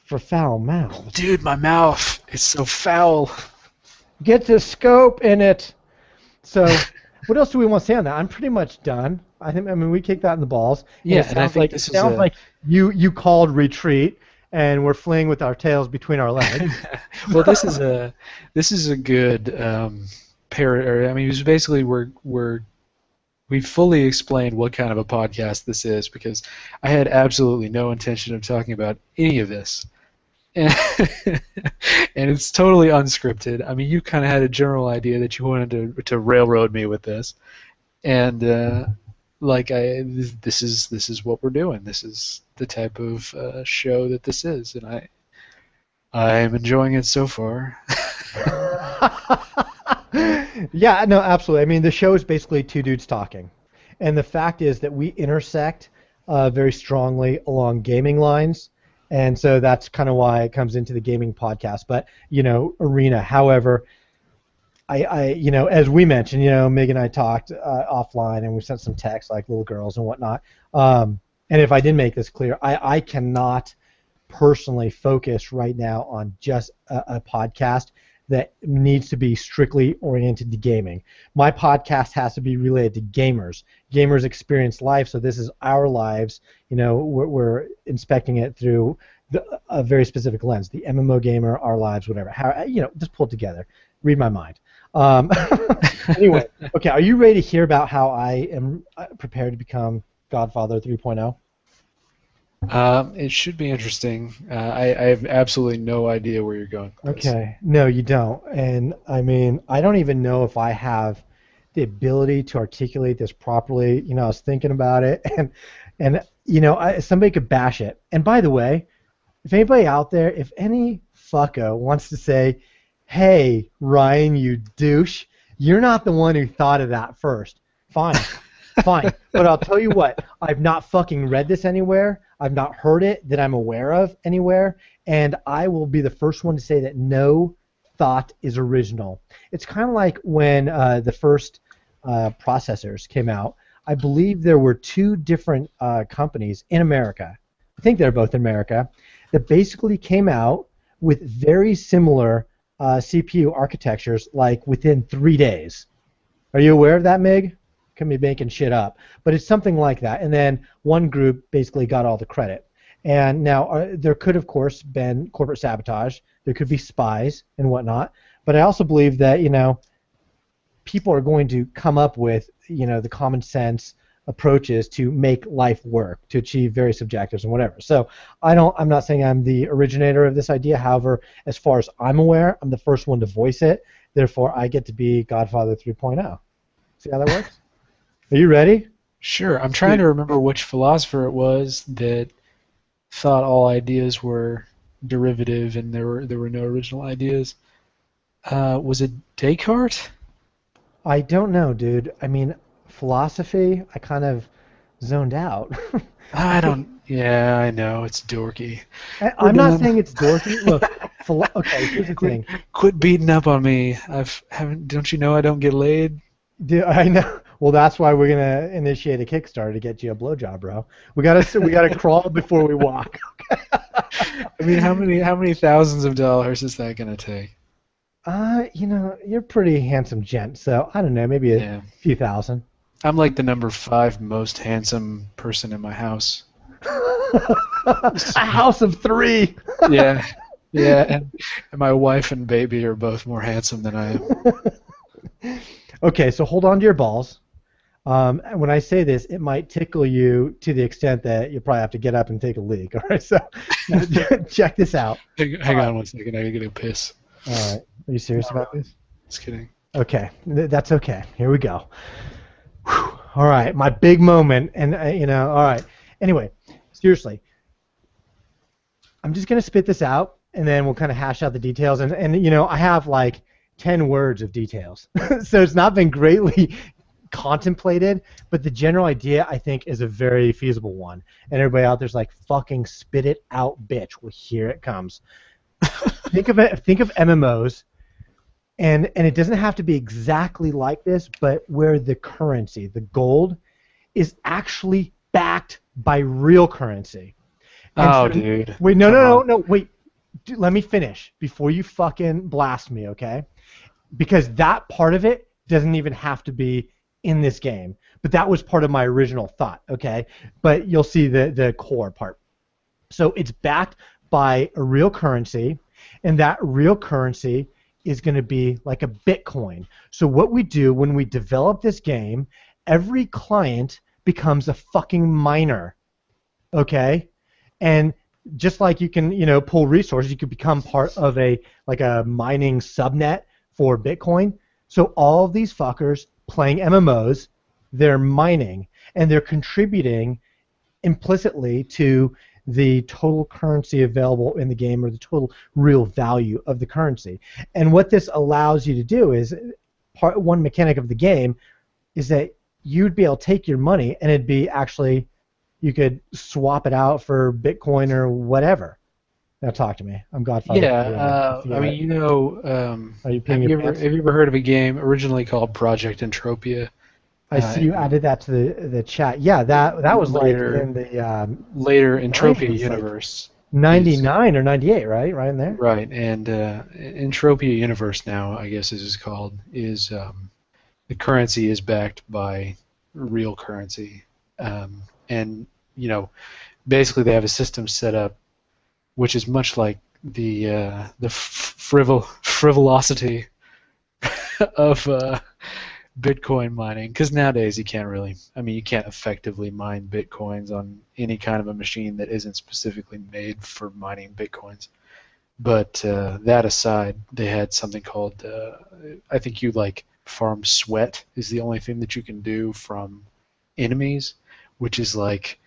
[SPEAKER 1] for foul-mouthed.
[SPEAKER 2] Dude, my mouth is so foul.
[SPEAKER 1] Get the scope in it. So. What else do we want to say on that? I'm pretty much done. I mean, we kicked that in the balls.
[SPEAKER 2] Yeah, and I think
[SPEAKER 1] like you called retreat, and we're fleeing with our tails between our legs.
[SPEAKER 2] Well, this is a good I mean, it's basically we fully explained what kind of a podcast this is, because I had absolutely no intention of talking about any of this. And, and it's totally unscripted. I mean, you kind of had a general idea that you wanted to railroad me with this, and this is what we're doing. This is the type of show that this is, and I'm enjoying it so far.
[SPEAKER 1] Yeah, no, absolutely. I mean, the show is basically two dudes talking. And the fact is that we intersect very strongly along gaming lines. And so that's kind of why it comes into the gaming podcast. But, arena. However, I as we mentioned, Mig and I talked offline, and we sent some texts like little girls and whatnot. And if I didn't make this clear, I cannot personally focus right now on just a podcast that needs to be strictly oriented to gaming. My podcast has to be related to gamers. Gamers experience life, so this is our lives. We're inspecting it through a very specific lens. The MMO gamer, our lives, whatever. How just pull it together. Read my mind. Anyway, okay. Are you ready to hear about how I am prepared to become Godfather 3.0?
[SPEAKER 2] It should be interesting. I have absolutely no idea where you're going with this.
[SPEAKER 1] Okay. No, you don't. And I mean, I don't even know if I have the ability to articulate this properly. I was thinking about it, and somebody could bash it. And by the way, if anybody out there, if any fucko wants to say, "Hey, Ryan, you douche, you're not the one who thought of that first," fine. Fine, but I'll tell you what, I've not fucking read this anywhere. I've not heard it that I'm aware of anywhere, and I will be the first one to say that no thought is original. It's kind of like when the first processors came out. I believe there were two different companies in America, I think they're both in America, that basically came out with very similar CPU architectures like within 3 days. Are you aware of that, Mig? Can be making shit up, but it's something like that. And then one group basically got all the credit. And now there could, of course, been corporate sabotage. There could be spies and whatnot. But I also believe that people are going to come up with the common sense approaches to make life work, to achieve various objectives and whatever. So I'm not saying I'm the originator of this idea. However, as far as I'm aware, I'm the first one to voice it. Therefore, I get to be Godfather 3.0. See how that works? Are you ready?
[SPEAKER 2] Sure. I'm trying to remember which philosopher it was that thought all ideas were derivative and there were no original ideas. Was it Descartes?
[SPEAKER 1] I don't know, dude. I mean, philosophy, I kind of zoned out.
[SPEAKER 2] Yeah, I know. It's dorky.
[SPEAKER 1] I'm not saying it's dorky. Look, okay, here's the thing.
[SPEAKER 2] Quit beating up on me. Don't you know I don't get laid?
[SPEAKER 1] Dude, I know. Well, that's why we're gonna initiate a Kickstarter to get you a blowjob, bro. We gotta crawl before we walk.
[SPEAKER 2] I mean, how many thousands of dollars is that gonna take?
[SPEAKER 1] You're a pretty handsome gent, so I don't know, maybe a few thousand.
[SPEAKER 2] I'm like the number 5 most handsome person in my house.
[SPEAKER 1] A house of 3.
[SPEAKER 2] Yeah, and my wife and baby are both more handsome than I am.
[SPEAKER 1] Okay, so hold on to your balls. When I say this, it might tickle you to the extent that you'll probably have to get up and take a leak. All right, so check this out.
[SPEAKER 2] Hang on 1 second. I gotta get a piss.
[SPEAKER 1] All right, are you serious about this?
[SPEAKER 2] Just kidding.
[SPEAKER 1] Okay, that's okay. Here we go. Whew. All right, my big moment, and all right. Anyway, seriously, I'm just gonna spit this out, and then we'll kind of hash out the details. And I have like 10 words of details, so it's not been greatly contemplated, but the general idea I think is a very feasible one. And everybody out there's like, fucking spit it out, bitch. Well, here it comes. Think of MMOs, and it doesn't have to be exactly like this, but where the currency, the gold, is actually backed by real currency. And
[SPEAKER 2] dude.
[SPEAKER 1] Wait, no, wait. Dude, let me finish before you fucking blast me, okay? Because that part of it doesn't even have to be in this game. But that was part of my original thought, okay? But you'll see the core part. So it's backed buy a real currency, and that real currency is going to be like a Bitcoin. So what we do when we develop this game, every client becomes a fucking miner, okay? And just like you can, pull resources, you could become part of a mining subnet for Bitcoin. So all of these fuckers playing MMOs, they're mining and they're contributing implicitly to the total currency available in the game, or the total real value of the currency. And what this allows you to do is, one mechanic of the game is that you'd be able to take your money and it'd be actually, you could swap it out for Bitcoin or whatever. Now talk to me. I'm Godfather.
[SPEAKER 2] Yeah, I mean,
[SPEAKER 1] Are you
[SPEAKER 2] have you ever heard of a game originally called Project Entropia?
[SPEAKER 1] I see you added that to the chat. Yeah, that was
[SPEAKER 2] later,
[SPEAKER 1] like in the
[SPEAKER 2] later Entropia
[SPEAKER 1] 90s,
[SPEAKER 2] universe.
[SPEAKER 1] 99 or 98, right? Right in there.
[SPEAKER 2] Right, and Entropia universe now, I guess is called, is the currency is backed by real currency, and basically they have a system set up which is much like the frivolosity of Bitcoin mining, because nowadays you can't effectively mine Bitcoins on any kind of a machine that isn't specifically made for mining Bitcoins. But that aside, they had something called, I think farm sweat is the only thing that you can do from enemies, which is like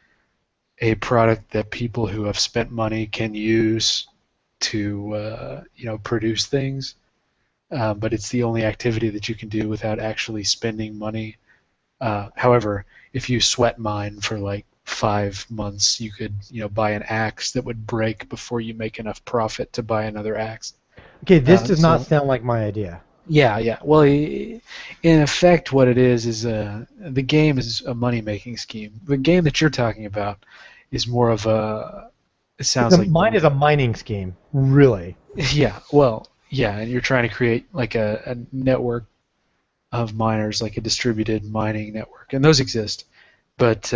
[SPEAKER 2] a product that people who have spent money can use to produce things. But it's the only activity that you can do without actually spending money. However, if you sweat mine for like 5 months, you could buy an axe that would break before you make enough profit to buy another axe.
[SPEAKER 1] Okay, this does not sound like my idea.
[SPEAKER 2] Yeah. Well, in effect, what it is the game is a money-making scheme. The game that you're talking about is more of a. It sounds like
[SPEAKER 1] mine is a mining scheme, really.
[SPEAKER 2] Yeah. Well. Yeah, and you're trying to create like a network of miners, like a distributed mining network, and those exist. But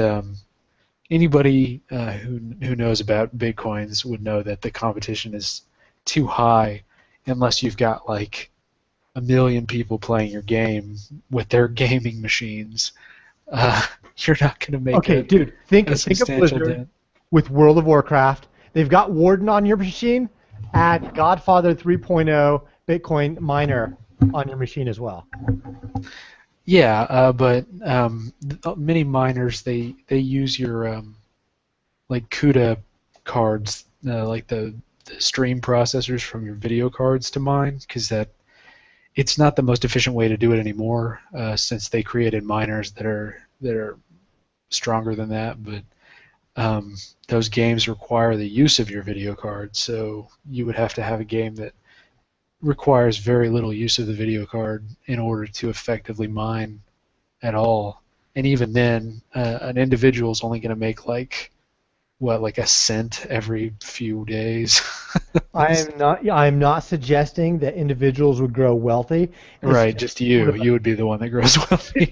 [SPEAKER 2] anybody who knows about Bitcoins would know that the competition is too high unless you've got like 1 million people playing your game with their gaming machines. You're not going to make
[SPEAKER 1] think of Blizzard with World of Warcraft. They've got Warden on your machine. Add Godfather 3.0 Bitcoin miner on your machine as well.
[SPEAKER 2] Yeah, but many miners they use your like CUDA cards, like the stream processors from your video cards to mine, because it's not the most efficient way to do it anymore, since they created miners that are stronger than that, but. Those games require the use of your video card, so you would have to have a game that requires very little use of the video card in order to effectively mine at all. And even then, an individual is only going to make like a cent every few days.
[SPEAKER 1] I'm not suggesting that individuals would grow wealthy.
[SPEAKER 2] Right, just you. You would be the one that grows wealthy.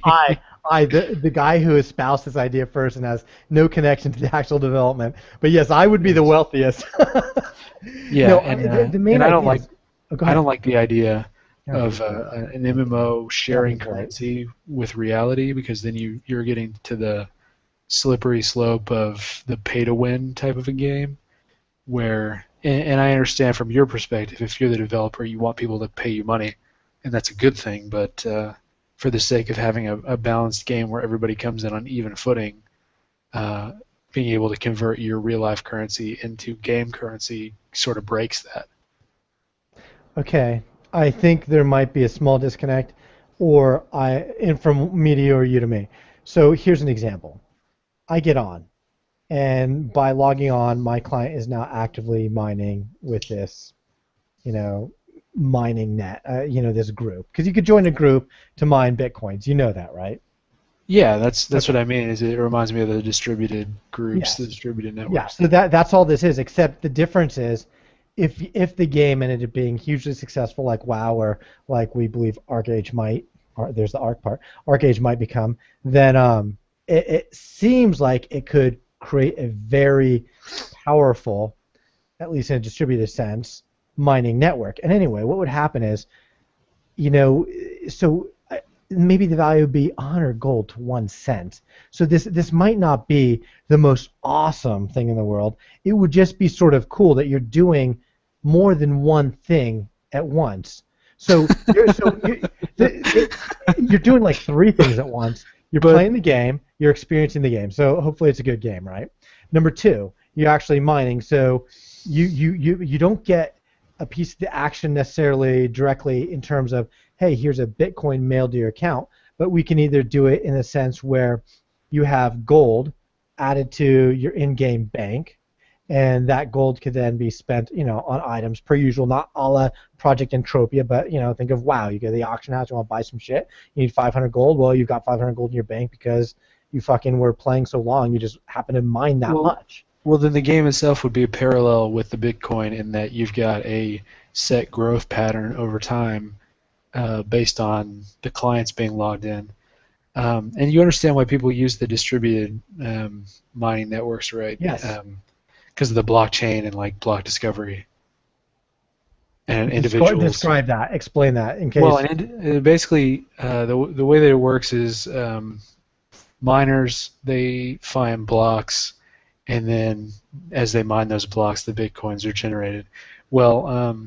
[SPEAKER 1] The guy who espoused this idea first and has no connection to the actual development. But yes, I would be the wealthiest.
[SPEAKER 2] Yeah,
[SPEAKER 1] no,
[SPEAKER 2] the main I don't like the idea of an MMO sharing currency with reality, because then you're getting to the slippery slope of the pay-to-win type of a game, where, and I understand from your perspective, if you're the developer, you want people to pay you money, and that's a good thing, but for the sake of having a balanced game where everybody comes in on even footing, being able to convert your real-life currency into game currency sort of breaks that.
[SPEAKER 1] Okay, I think there might be a small disconnect, from me to you or you to me. So here's an example. I get on, and by logging on, my client is now actively mining with this, mining net, this group. Because you could join a group to mine Bitcoins. You know that, right?
[SPEAKER 2] Yeah, that's what I mean. Is it reminds me of the distributed groups, yes. The distributed networks.
[SPEAKER 1] Yeah, so that's all this is. Except the difference is, if the game ended up being hugely successful, like WoW, or like we believe ArcAge might, or there's the Arc part, ArcAge might become, then it seems like it could create a very powerful at least in a distributed sense, mining network. And anyway, what would happen is, you know, so maybe the value would be 100 gold to 1 cent. So this might not be the most awesome thing in the world. It would just be sort of cool that you're doing more than one thing at once. So you're doing like 3 things at once. You're playing the game, you're experiencing the game. So hopefully it's a good game, right? Number 2, you're actually mining. So you don't get a piece of the action necessarily directly in terms of, hey, here's a Bitcoin mailed to your account, but we can either do it in a sense where you have gold added to your in-game bank, and that gold could then be spent, on items per usual, not a la Project Entropia, but, think of, wow, you go to the auction house, you want to buy some shit, you need 500 gold, well, you've got 500 gold in your bank because you fucking were playing so long, you just happen to mine that much.
[SPEAKER 2] Well, then the game itself would be a parallel with the Bitcoin in that you've got a set growth pattern over time based on the clients being logged in. And you understand why people use the distributed mining networks, right?
[SPEAKER 1] Yes.
[SPEAKER 2] Because of the blockchain and like block discovery and individuals.
[SPEAKER 1] Describe that. Explain that in case.
[SPEAKER 2] Well, basically, the way that it works is miners, they find blocks, and then as they mine those blocks, the bitcoins are generated. Well,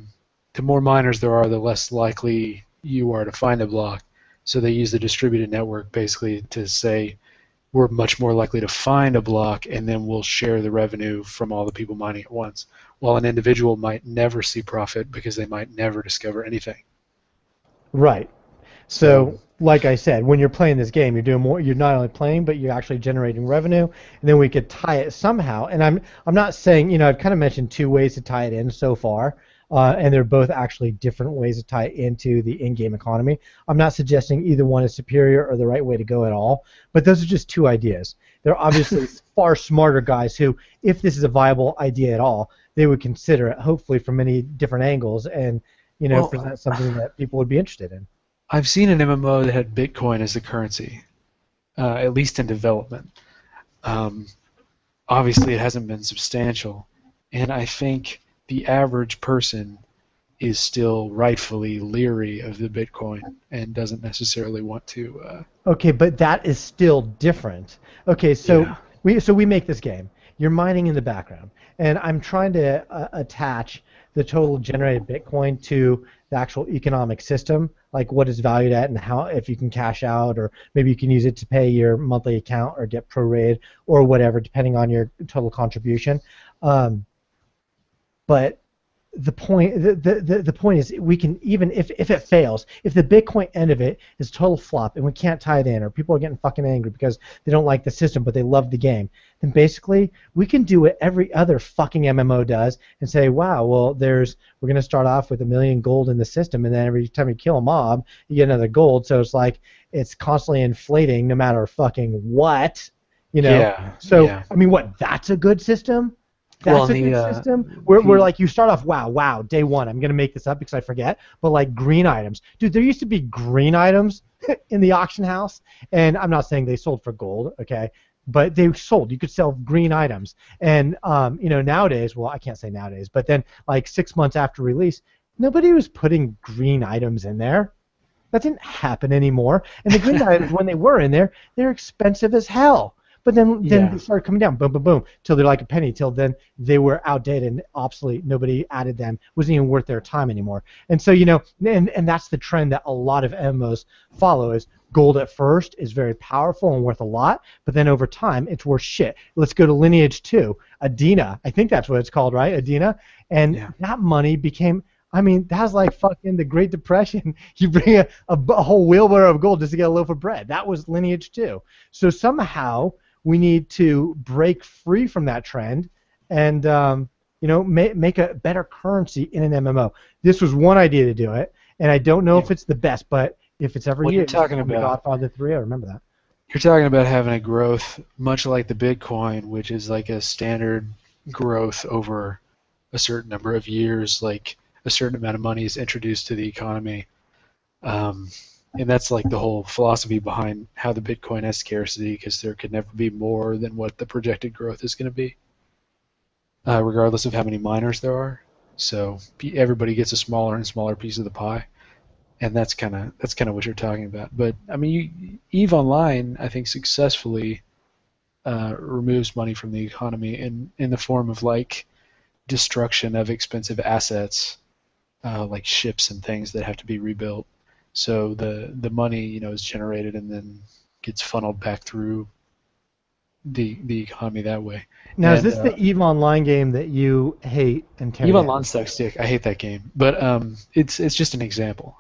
[SPEAKER 2] the more miners there are, the less likely you are to find a block. So they use the distributed network basically to say we're much more likely to find a block, and then we'll share the revenue from all the people mining at once. While an individual might never see profit because they might never discover anything.
[SPEAKER 1] Right. So, like I said, when you're playing this game, you're doing more. You're not only playing, but you're actually generating revenue. And then we could tie it somehow. And I'm not saying, I've kind of mentioned 2 ways to tie it in so far, and they're both actually different ways to tie it into the in-game economy. I'm not suggesting either one is superior or the right way to go at all, but those are just 2 ideas. There are obviously far smarter guys who, if this is a viable idea at all, they would consider it, hopefully from many different angles, and present something that people would be interested in.
[SPEAKER 2] I've seen an MMO that had Bitcoin as the currency, at least in development. Obviously, it hasn't been substantial, and I think the average person is still rightfully leery of the Bitcoin and doesn't necessarily want to.
[SPEAKER 1] Okay, but that is still different. Okay, so
[SPEAKER 2] yeah.
[SPEAKER 1] we make this game. You're mining in the background, and I'm trying to attach the total generated Bitcoin to the actual economic system, like what it's valued at and how, if you can cash out, or maybe you can use it to pay your monthly account or get prorated or whatever, depending on your total contribution. But the point is, we can, even if it fails, if the Bitcoin end of it is total flop and we can't tie it in, or people are getting fucking angry because they don't like the system but they love the game, then basically we can do what every other fucking MMO does and say, wow, well, we're going to start off with 1 million gold in the system, and then every time you kill a mob you get another gold, so it's like it's constantly inflating no matter fucking what,
[SPEAKER 2] Yeah.
[SPEAKER 1] So
[SPEAKER 2] yeah.
[SPEAKER 1] I mean, what, that's a good system? That's a good system where like you start off, wow, day one, I'm going to make this up because I forget, but like green items. Dude, there used to be green items in the auction house, and I'm not saying they sold for gold, okay, but they sold. You could sell green items. And, nowadays, well, I can't say nowadays, but then like 6 months after release, nobody was putting green items in there. That didn't happen anymore. And the green items, when they were in there, they're expensive as hell. But then they started coming down, boom, boom, boom, till they're like a penny, till then they were outdated and obsolete. Nobody added them. Wasn't even worth their time anymore. And so, and that's the trend that a lot of MMOs follow, is gold at first is very powerful and worth a lot, but then over time it's worth shit. Let's go to Lineage 2. Adena, I think that's what it's called, right? Adena. And that money became... I mean, that's like fucking the Great Depression. You bring a whole wheelbarrow of gold just to get a loaf of bread. That was Lineage 2. So somehow we need to break free from that trend and make a better currency in an MMO. This was one idea to do it, and I don't know if it's the best, but if it's ever
[SPEAKER 2] you're talking about
[SPEAKER 1] Godfather 3, I remember that.
[SPEAKER 2] You're talking about having a growth much like the Bitcoin, which is like a standard growth over a certain number of years, like a certain amount of money is introduced to the economy. And that's like the whole philosophy behind how the Bitcoin has scarcity, because there could never be more than what the projected growth is going to be. regardless of how many miners there are. So everybody gets a smaller and smaller piece of the pie, and that's kind of what you're talking about. But I mean, Eve Online, I think, successfully removes money from the economy in the form of like destruction of expensive assets, like ships and things that have to be rebuilt. So the money, is generated and then gets funneled back through the economy that way.
[SPEAKER 1] Now, is
[SPEAKER 2] And
[SPEAKER 1] this the EVE Online game that you hate and tear
[SPEAKER 2] EVE
[SPEAKER 1] down?
[SPEAKER 2] Online sucks dick. I hate that game, but it's just an example.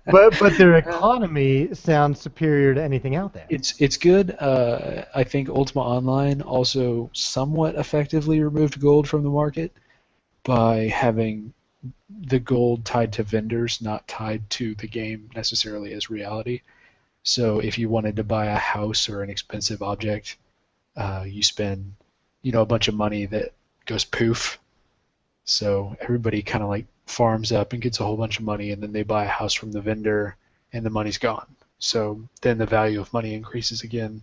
[SPEAKER 1] But their economy sounds superior to anything out there.
[SPEAKER 2] It's good. I think Ultima Online also somewhat effectively removed gold from the market by having the gold tied to vendors, not tied to the game necessarily as reality. So if you wanted to buy a house or an expensive object, you spend, a bunch of money that goes poof. So everybody kind of like farms up and gets a whole bunch of money, and then they buy a house from the vendor, and the money's gone. So then the value of money increases again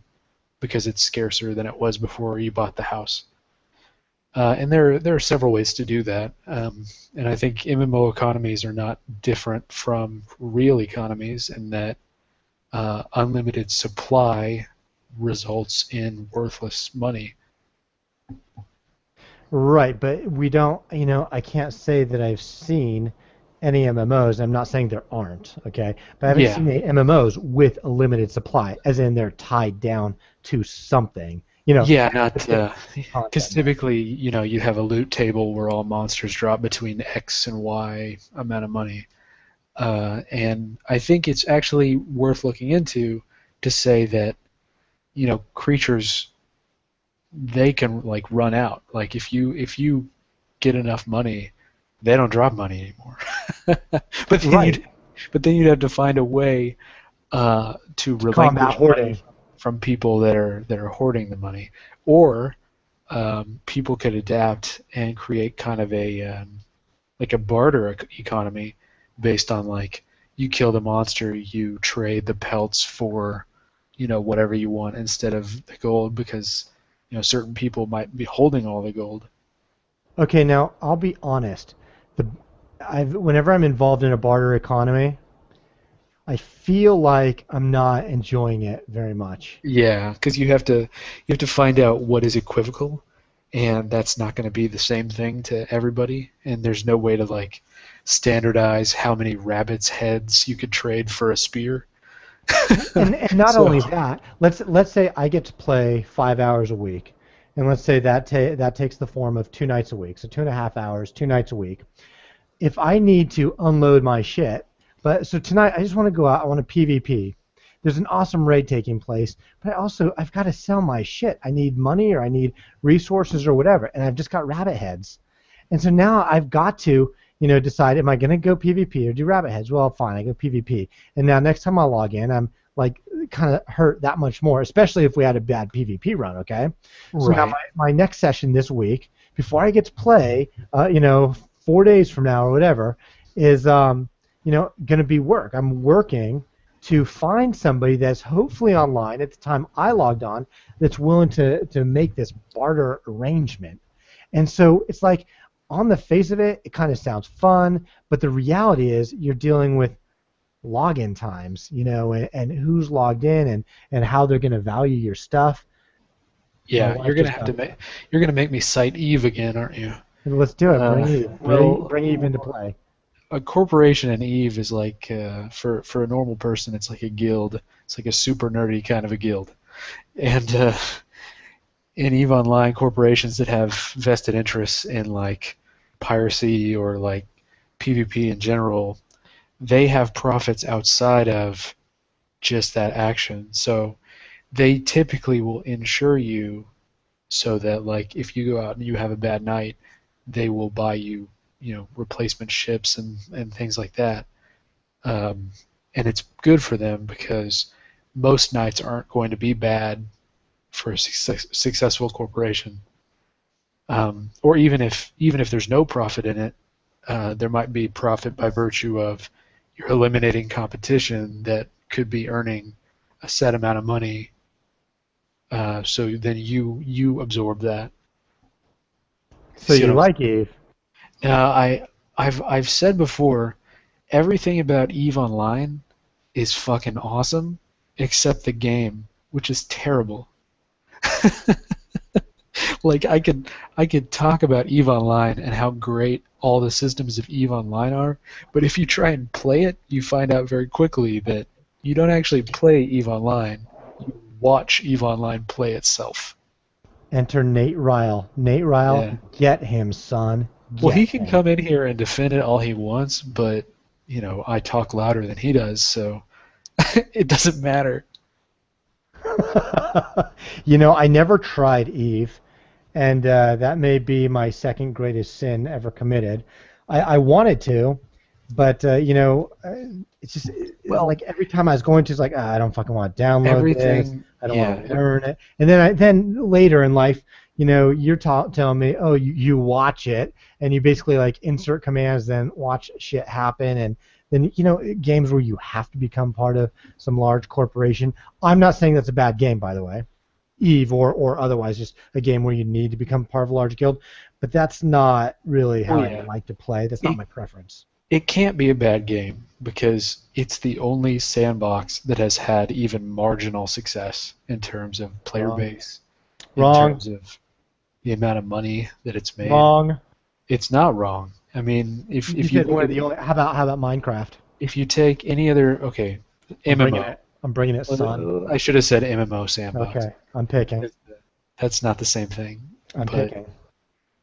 [SPEAKER 2] because it's scarcer than it was before you bought the house. And there are several ways to do that. And I think MMO economies are not different from real economies in that unlimited supply results in worthless money.
[SPEAKER 1] Right, but we don't, I can't say that I've seen any MMOs. I'm not saying there aren't, okay? But I haven't
[SPEAKER 2] Yeah.
[SPEAKER 1] seen any MMOs with a limited supply, as in they're tied down to something.
[SPEAKER 2] Yeah, not
[SPEAKER 1] content.
[SPEAKER 2] because typically, you have a loot table where all monsters drop between X and Y amount of money. And I think it's actually worth looking into to say that, creatures, they can like run out. Like if you get enough money, they don't drop money anymore. But then
[SPEAKER 1] Right.
[SPEAKER 2] you'd have to find a way to
[SPEAKER 1] Combat
[SPEAKER 2] relinquish
[SPEAKER 1] hoarding.
[SPEAKER 2] money from people that are hoarding the money, or people could adapt and create kind of a like a barter economy based on like you kill the monster, you trade the pelts for whatever you want instead of the gold because certain people might be holding all the gold.
[SPEAKER 1] Okay, now I'll be honest. Whenever I'm involved in a barter economy, I feel like I'm not enjoying it very much.
[SPEAKER 2] Yeah, because you have to find out what is equivocal, and that's not going to be the same thing to everybody. And there's no way to like standardize how many rabbits' heads you could trade for a spear.
[SPEAKER 1] And not
[SPEAKER 2] So
[SPEAKER 1] only that, let's say I get to play 5 hours a week, and let's say that takes the form of 2 nights a week, so 2.5 hours, 2 nights a week. If I need to unload my shit, so tonight I just want to go out, I want to PvP. There's an awesome raid taking place, but I've got to sell my shit. I need money or I need resources or whatever, and I've just got rabbit heads. And so now I've got to, decide, am I going to go PvP or do rabbit heads? Well, fine, I go PvP. And now next time I log in, I'm like kind of hurt that much more, especially if we had a bad PvP run, okay? So now
[SPEAKER 2] right.
[SPEAKER 1] my next session this week, before I get to play, 4 days from now or whatever, is, going to be work. I'm working to find somebody that's hopefully online at the time I logged on that's willing to make this barter arrangement. And so it's like, on the face of it, it kind of sounds fun, but the reality is you're dealing with login times, and who's logged in and how they're going to value your stuff.
[SPEAKER 2] Yeah,
[SPEAKER 1] My
[SPEAKER 2] you're
[SPEAKER 1] wife
[SPEAKER 2] gonna
[SPEAKER 1] just
[SPEAKER 2] have to you're gonna make me cite Eve again, aren't you?
[SPEAKER 1] Let's do it. Bring Eve.
[SPEAKER 2] Well,
[SPEAKER 1] Bring Eve into play.
[SPEAKER 2] a corporation in Eve is like for a normal person, it's like a guild. It's like a super nerdy kind of a guild, and in Eve Online, corporations that have vested interests in like piracy or like PvP in general, they have profits outside of just that action. So they typically will insure you so that like if you go out and you have a bad night, they will buy you, replacement ships and things like that. And it's good for them because most nights aren't going to be bad for a successful corporation. Or even if there's no profit in it, there might be profit by virtue of you're eliminating competition that could be earning a set amount of money. So then you absorb that.
[SPEAKER 1] So
[SPEAKER 2] See what
[SPEAKER 1] you
[SPEAKER 2] I'm
[SPEAKER 1] like Eve?
[SPEAKER 2] Now, I've said before, everything about Eve Online is fucking awesome, except the game, which is terrible. Like I could talk about Eve Online and how great all the systems of Eve Online are, but if you try and play it, you find out very quickly that you don't actually play Eve Online. You watch Eve Online play itself.
[SPEAKER 1] Enter Nate Ryle. Nate Ryle,
[SPEAKER 2] Yeah.
[SPEAKER 1] get him, son.
[SPEAKER 2] Well, he
[SPEAKER 1] Get
[SPEAKER 2] can
[SPEAKER 1] him.
[SPEAKER 2] come in here and defend it all he wants, but I talk louder than he does, so it doesn't matter.
[SPEAKER 1] I never tried Eve, and that may be my second greatest sin ever committed. I wanted to, but it's just
[SPEAKER 2] Well,
[SPEAKER 1] like every time I was going to, it's like I don't fucking want to download this.
[SPEAKER 2] everything,
[SPEAKER 1] I don't want
[SPEAKER 2] yeah,
[SPEAKER 1] to learn it. And then later in life, you're telling me, oh, you watch it, and you basically like insert commands, then watch shit happen, and then games where you have to become part of some large corporation. I'm not saying that's a bad game, by the way. Eve or otherwise, just a game where you need to become part of a large guild. But that's not really
[SPEAKER 2] oh
[SPEAKER 1] how I
[SPEAKER 2] yeah,
[SPEAKER 1] like to play. That's not
[SPEAKER 2] it,
[SPEAKER 1] my preference.
[SPEAKER 2] it can't be a bad game because it's the only sandbox that has had even marginal success in terms of player
[SPEAKER 1] Wrong.
[SPEAKER 2] base, in
[SPEAKER 1] Wrong.
[SPEAKER 2] terms of the amount of money that it's made.
[SPEAKER 1] Wrong.
[SPEAKER 2] It's not wrong. I mean,
[SPEAKER 1] You
[SPEAKER 2] if you
[SPEAKER 1] said
[SPEAKER 2] look
[SPEAKER 1] we're
[SPEAKER 2] at
[SPEAKER 1] the only. How about Minecraft?
[SPEAKER 2] if you take any other, okay,
[SPEAKER 1] I'm bringing
[SPEAKER 2] MMO.
[SPEAKER 1] it. I'm bringing it, son.
[SPEAKER 2] I should have said MMO sandbox.
[SPEAKER 1] Okay. I'm picking.
[SPEAKER 2] That's not the same thing.
[SPEAKER 1] I'm
[SPEAKER 2] But
[SPEAKER 1] picking.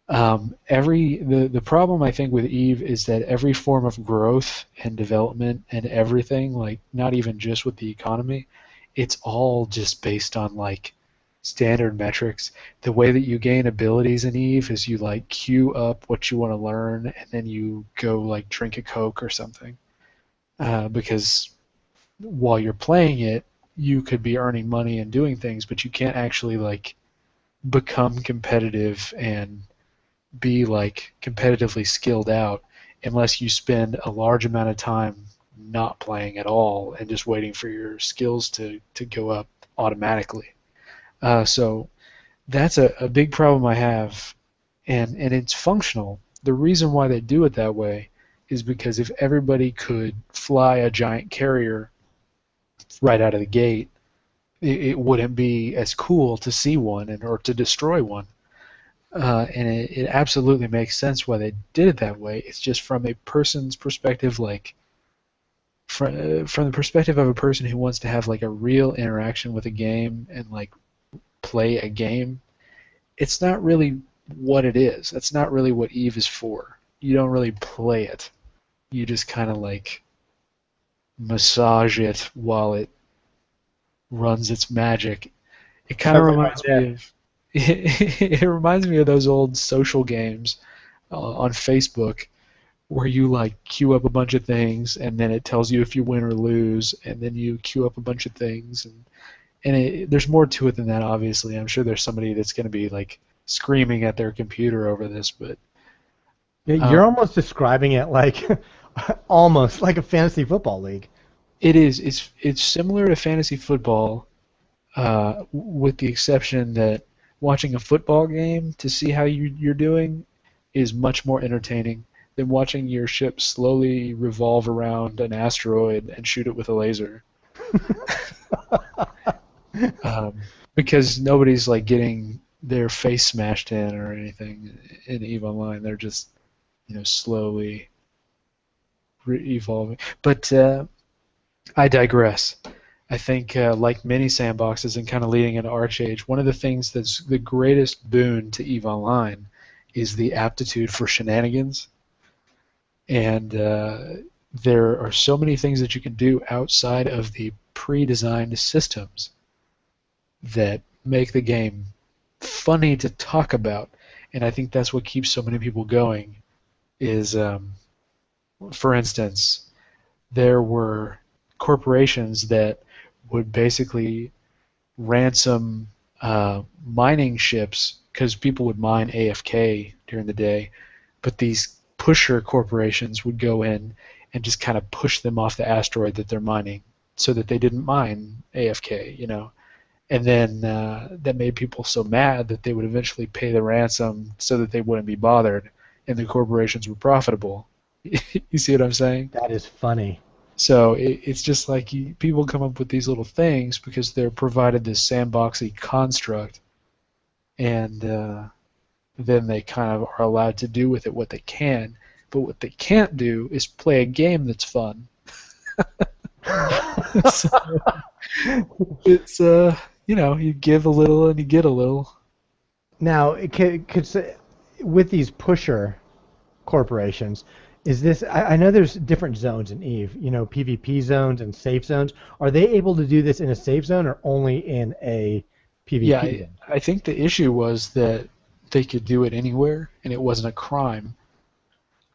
[SPEAKER 2] the problem I think with Eve is that every form of growth and development and everything, like not even just with the economy, it's all just based on like standard metrics. The way that you gain abilities in Eve is you like queue up what you want to learn and then you go like drink a Coke or something. Because while you're playing it, you could be earning money and doing things, but you can't actually like become competitive and be like competitively skilled out unless you spend a large amount of time not playing at all and just waiting for your skills to go up automatically. So that's a big problem I have, and it's functional. The reason why they do it that way is because if everybody could fly a giant carrier right out of the gate, it wouldn't be as cool to see one or to destroy one. And it absolutely makes sense why they did it that way. It's just from a person's perspective, like from the perspective of a person who wants to have like a real interaction with a game and like play a game. It's not really what it is. That's not really what Eve is for. You don't really play it. You just kind of like massage it while it runs its magic. It kind of
[SPEAKER 1] Sounds like my
[SPEAKER 2] reminds
[SPEAKER 1] dad.
[SPEAKER 2] me of it reminds me of those old social games on Facebook where you like queue up a bunch of things and then it tells you if you win or lose and then you queue up a bunch of things and there's more to it than that obviously. I'm sure there's somebody that's going to be like screaming at their computer over this, but
[SPEAKER 1] Yeah, you're
[SPEAKER 2] um,
[SPEAKER 1] almost describing it like almost like a fantasy football league.
[SPEAKER 2] it is it's similar to fantasy football with the exception that watching a football game to see how you're doing is much more entertaining than watching your ship slowly revolve around an asteroid and shoot it with a laser. Um, because nobody's like getting their face smashed in or anything in EVE Online. They're just slowly evolving. But I digress. I think, like many sandboxes and kind of leading into ArcheAge, one of the things that's the greatest boon to EVE Online is the aptitude for shenanigans. And there are so many things that you can do outside of the pre-designed systems that make the game funny to talk about. And I think that's what keeps so many people going is, for instance, there were corporations that would basically ransom mining ships because people would mine AFK during the day, but these pusher corporations would go in and just kind of push them off the asteroid that they're mining so that they didn't mine AFK, and then that made people so mad that they would eventually pay the ransom so that they wouldn't be bothered, and the corporations were profitable. You see what I'm saying?
[SPEAKER 1] That is funny.
[SPEAKER 2] So it's just like people come up with these little things because they're provided this sandboxy construct, and then they kind of are allowed to do with it what they can. But what they can't do is play a game that's fun. So it's you give a little and you get a little.
[SPEAKER 1] Now, with these pusher corporations, is this? I know there's different zones in Eve. PvP zones and safe zones. Are they able to do this in a safe zone or only in a PvP
[SPEAKER 2] Yeah,
[SPEAKER 1] zone?
[SPEAKER 2] I think the issue was that they could do it anywhere and it wasn't a crime.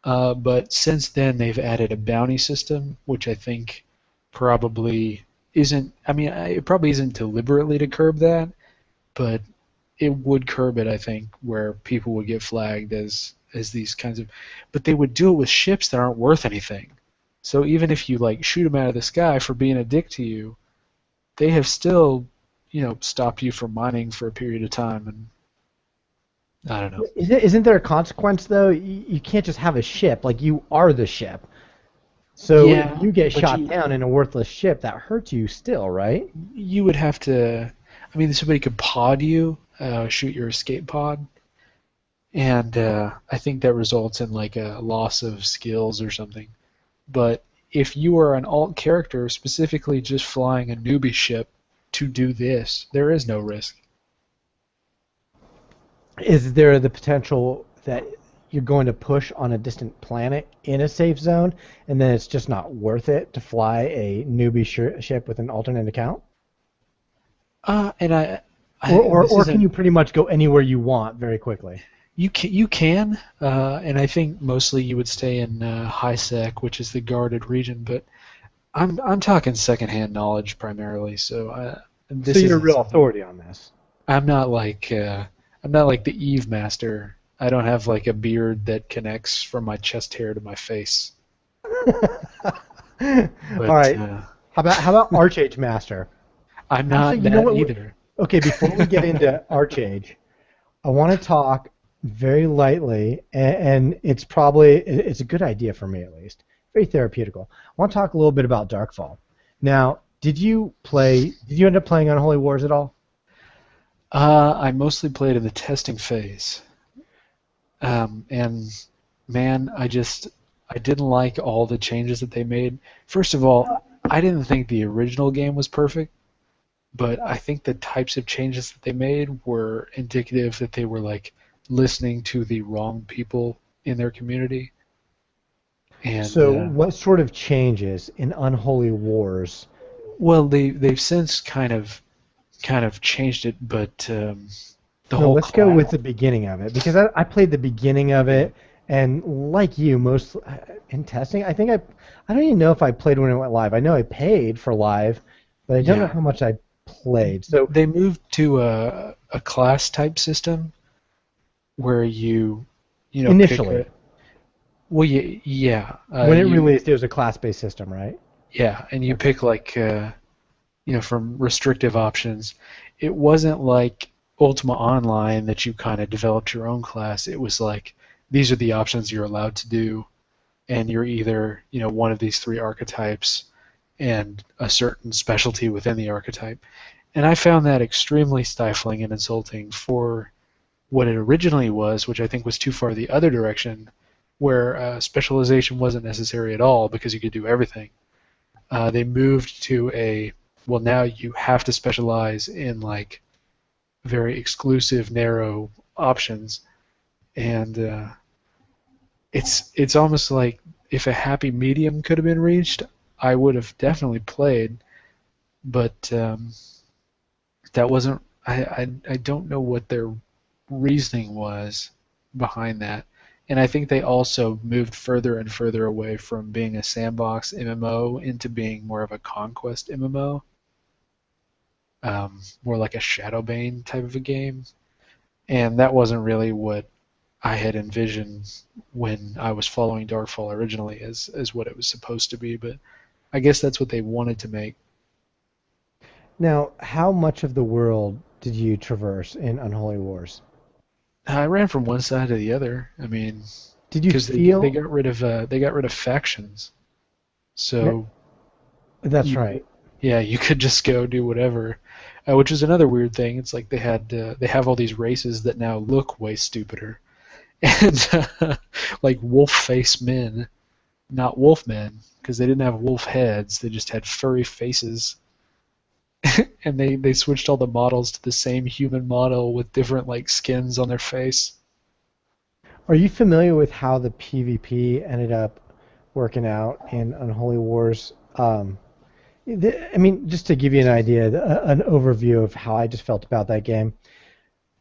[SPEAKER 2] But since then, they've added a bounty system, which I think probably isn't. I mean, it probably isn't deliberately to curb that, but it would curb it, I think, where people would get flagged as these kinds of. But they would do it with ships that aren't worth anything. So even if you shoot them out of the sky for being a dick to you, they have still, stopped you from mining for a period of time, and I don't know.
[SPEAKER 1] Isn't there a consequence though? You can't just have a ship. Like, you are the ship. So
[SPEAKER 2] Yeah,
[SPEAKER 1] if you get
[SPEAKER 2] but
[SPEAKER 1] shot down in a worthless ship, that hurts you still, right?
[SPEAKER 2] You would have to. I mean, somebody could pod you, shoot your escape pod, and I think that results in a loss of skills or something. But if you are an alt character specifically just flying a newbie ship to do this, there is no risk.
[SPEAKER 1] Is there the potential that you're going to push on a distant planet in a safe zone, and then it's just not worth it to fly a newbie ship with an alternate account?
[SPEAKER 2] And
[SPEAKER 1] Or can you pretty much go anywhere you want very quickly?
[SPEAKER 2] You can, and I think mostly you would stay in high sec, which is the guarded region. But I'm talking secondhand knowledge primarily, so this
[SPEAKER 1] So you're a
[SPEAKER 2] isn't
[SPEAKER 1] real
[SPEAKER 2] something-
[SPEAKER 1] authority on this.
[SPEAKER 2] I'm not like the Eve Master. I don't have a beard that connects from my chest hair to my face. But,
[SPEAKER 1] All right. How about Archage Master?
[SPEAKER 2] I'm not
[SPEAKER 1] Actually, you know
[SPEAKER 2] that
[SPEAKER 1] what?
[SPEAKER 2] either.
[SPEAKER 1] Okay, before we get into Archage, I want to talk very lightly, and it's a good idea for me at least, very therapeutical. I want to talk a little bit about Darkfall. Now, did you end up playing Unholy Wars at all?
[SPEAKER 2] I mostly played in the testing phase, and man, I didn't like all the changes that they made. First of all, I didn't think the original game was perfect, but I think the types of changes that they made were indicative that they were listening to the wrong people in their community. And
[SPEAKER 1] So, what sort of changes in Unholy Wars?
[SPEAKER 2] well, they've since kind of changed it, but
[SPEAKER 1] Let's go with the beginning of it, because I played the beginning of it, and like you, most in testing, I think I don't even know if I played when it went live. I know I paid for live, but I don't know how much I played. So
[SPEAKER 2] they moved to a class type system where you
[SPEAKER 1] initially,
[SPEAKER 2] well, yeah.
[SPEAKER 1] when it released, it was a class-based system, right?
[SPEAKER 2] Yeah, and you pick from restrictive options. It wasn't like Ultima Online that you kind of developed your own class. It was these are the options you're allowed to do, and you're either one of these three archetypes and a certain specialty within the archetype. And I found that extremely stifling and insulting for what it originally was, which I think was too far the other direction, where specialization wasn't necessary at all because you could do everything. They moved to well, now you have to specialize in very exclusive, narrow options, and it's almost like if a happy medium could have been reached, I would have definitely played, but that wasn't. I don't know what their reasoning was behind that, and I think they also moved further and further away from being a sandbox MMO into being more of a conquest MMO, more like a Shadowbane type of a game, and that wasn't really what I had envisioned when I was following Darkfall originally as what it was supposed to be, but I guess that's what they wanted to make.
[SPEAKER 1] Now, how much of the world did you traverse in Unholy Wars?
[SPEAKER 2] I ran from one side to the other. I mean,
[SPEAKER 1] Did you
[SPEAKER 2] because they
[SPEAKER 1] feel?
[SPEAKER 2] got rid of factions, so
[SPEAKER 1] That's
[SPEAKER 2] you
[SPEAKER 1] right.
[SPEAKER 2] yeah, you could just go do whatever, which is another weird thing. It's like they have all these races that now look way stupider, and like wolf face men, not wolf men, because they didn't have wolf heads. They just had furry faces, and they switched all the models to the same human model with different like skins on their face.
[SPEAKER 1] Are you familiar with how the PvP ended up working out in Unholy Wars? I mean, just to give you an idea, an overview of how I just felt about that game.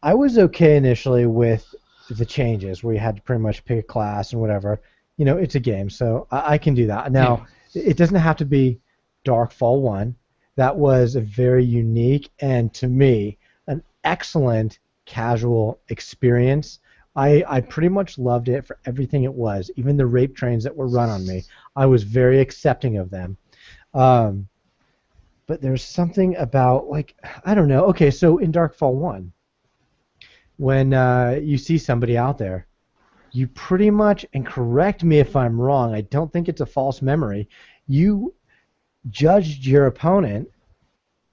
[SPEAKER 1] I was okay initially with the changes where you had to pretty much pick a class and whatever. You know, it's a game, so I can do that.
[SPEAKER 2] Yeah.
[SPEAKER 1] Now, it doesn't have to be Darkfall 1. That was a very unique and, to me, an excellent casual experience. I pretty much loved it for everything it was, even the rape trains that were run on me. I was very accepting of them. Um, but there's something about, like, I don't know. Okay, so in Darkfall 1, when you see somebody out there, you pretty much, and correct me if I'm wrong, I don't think it's a false memory, you judged your opponent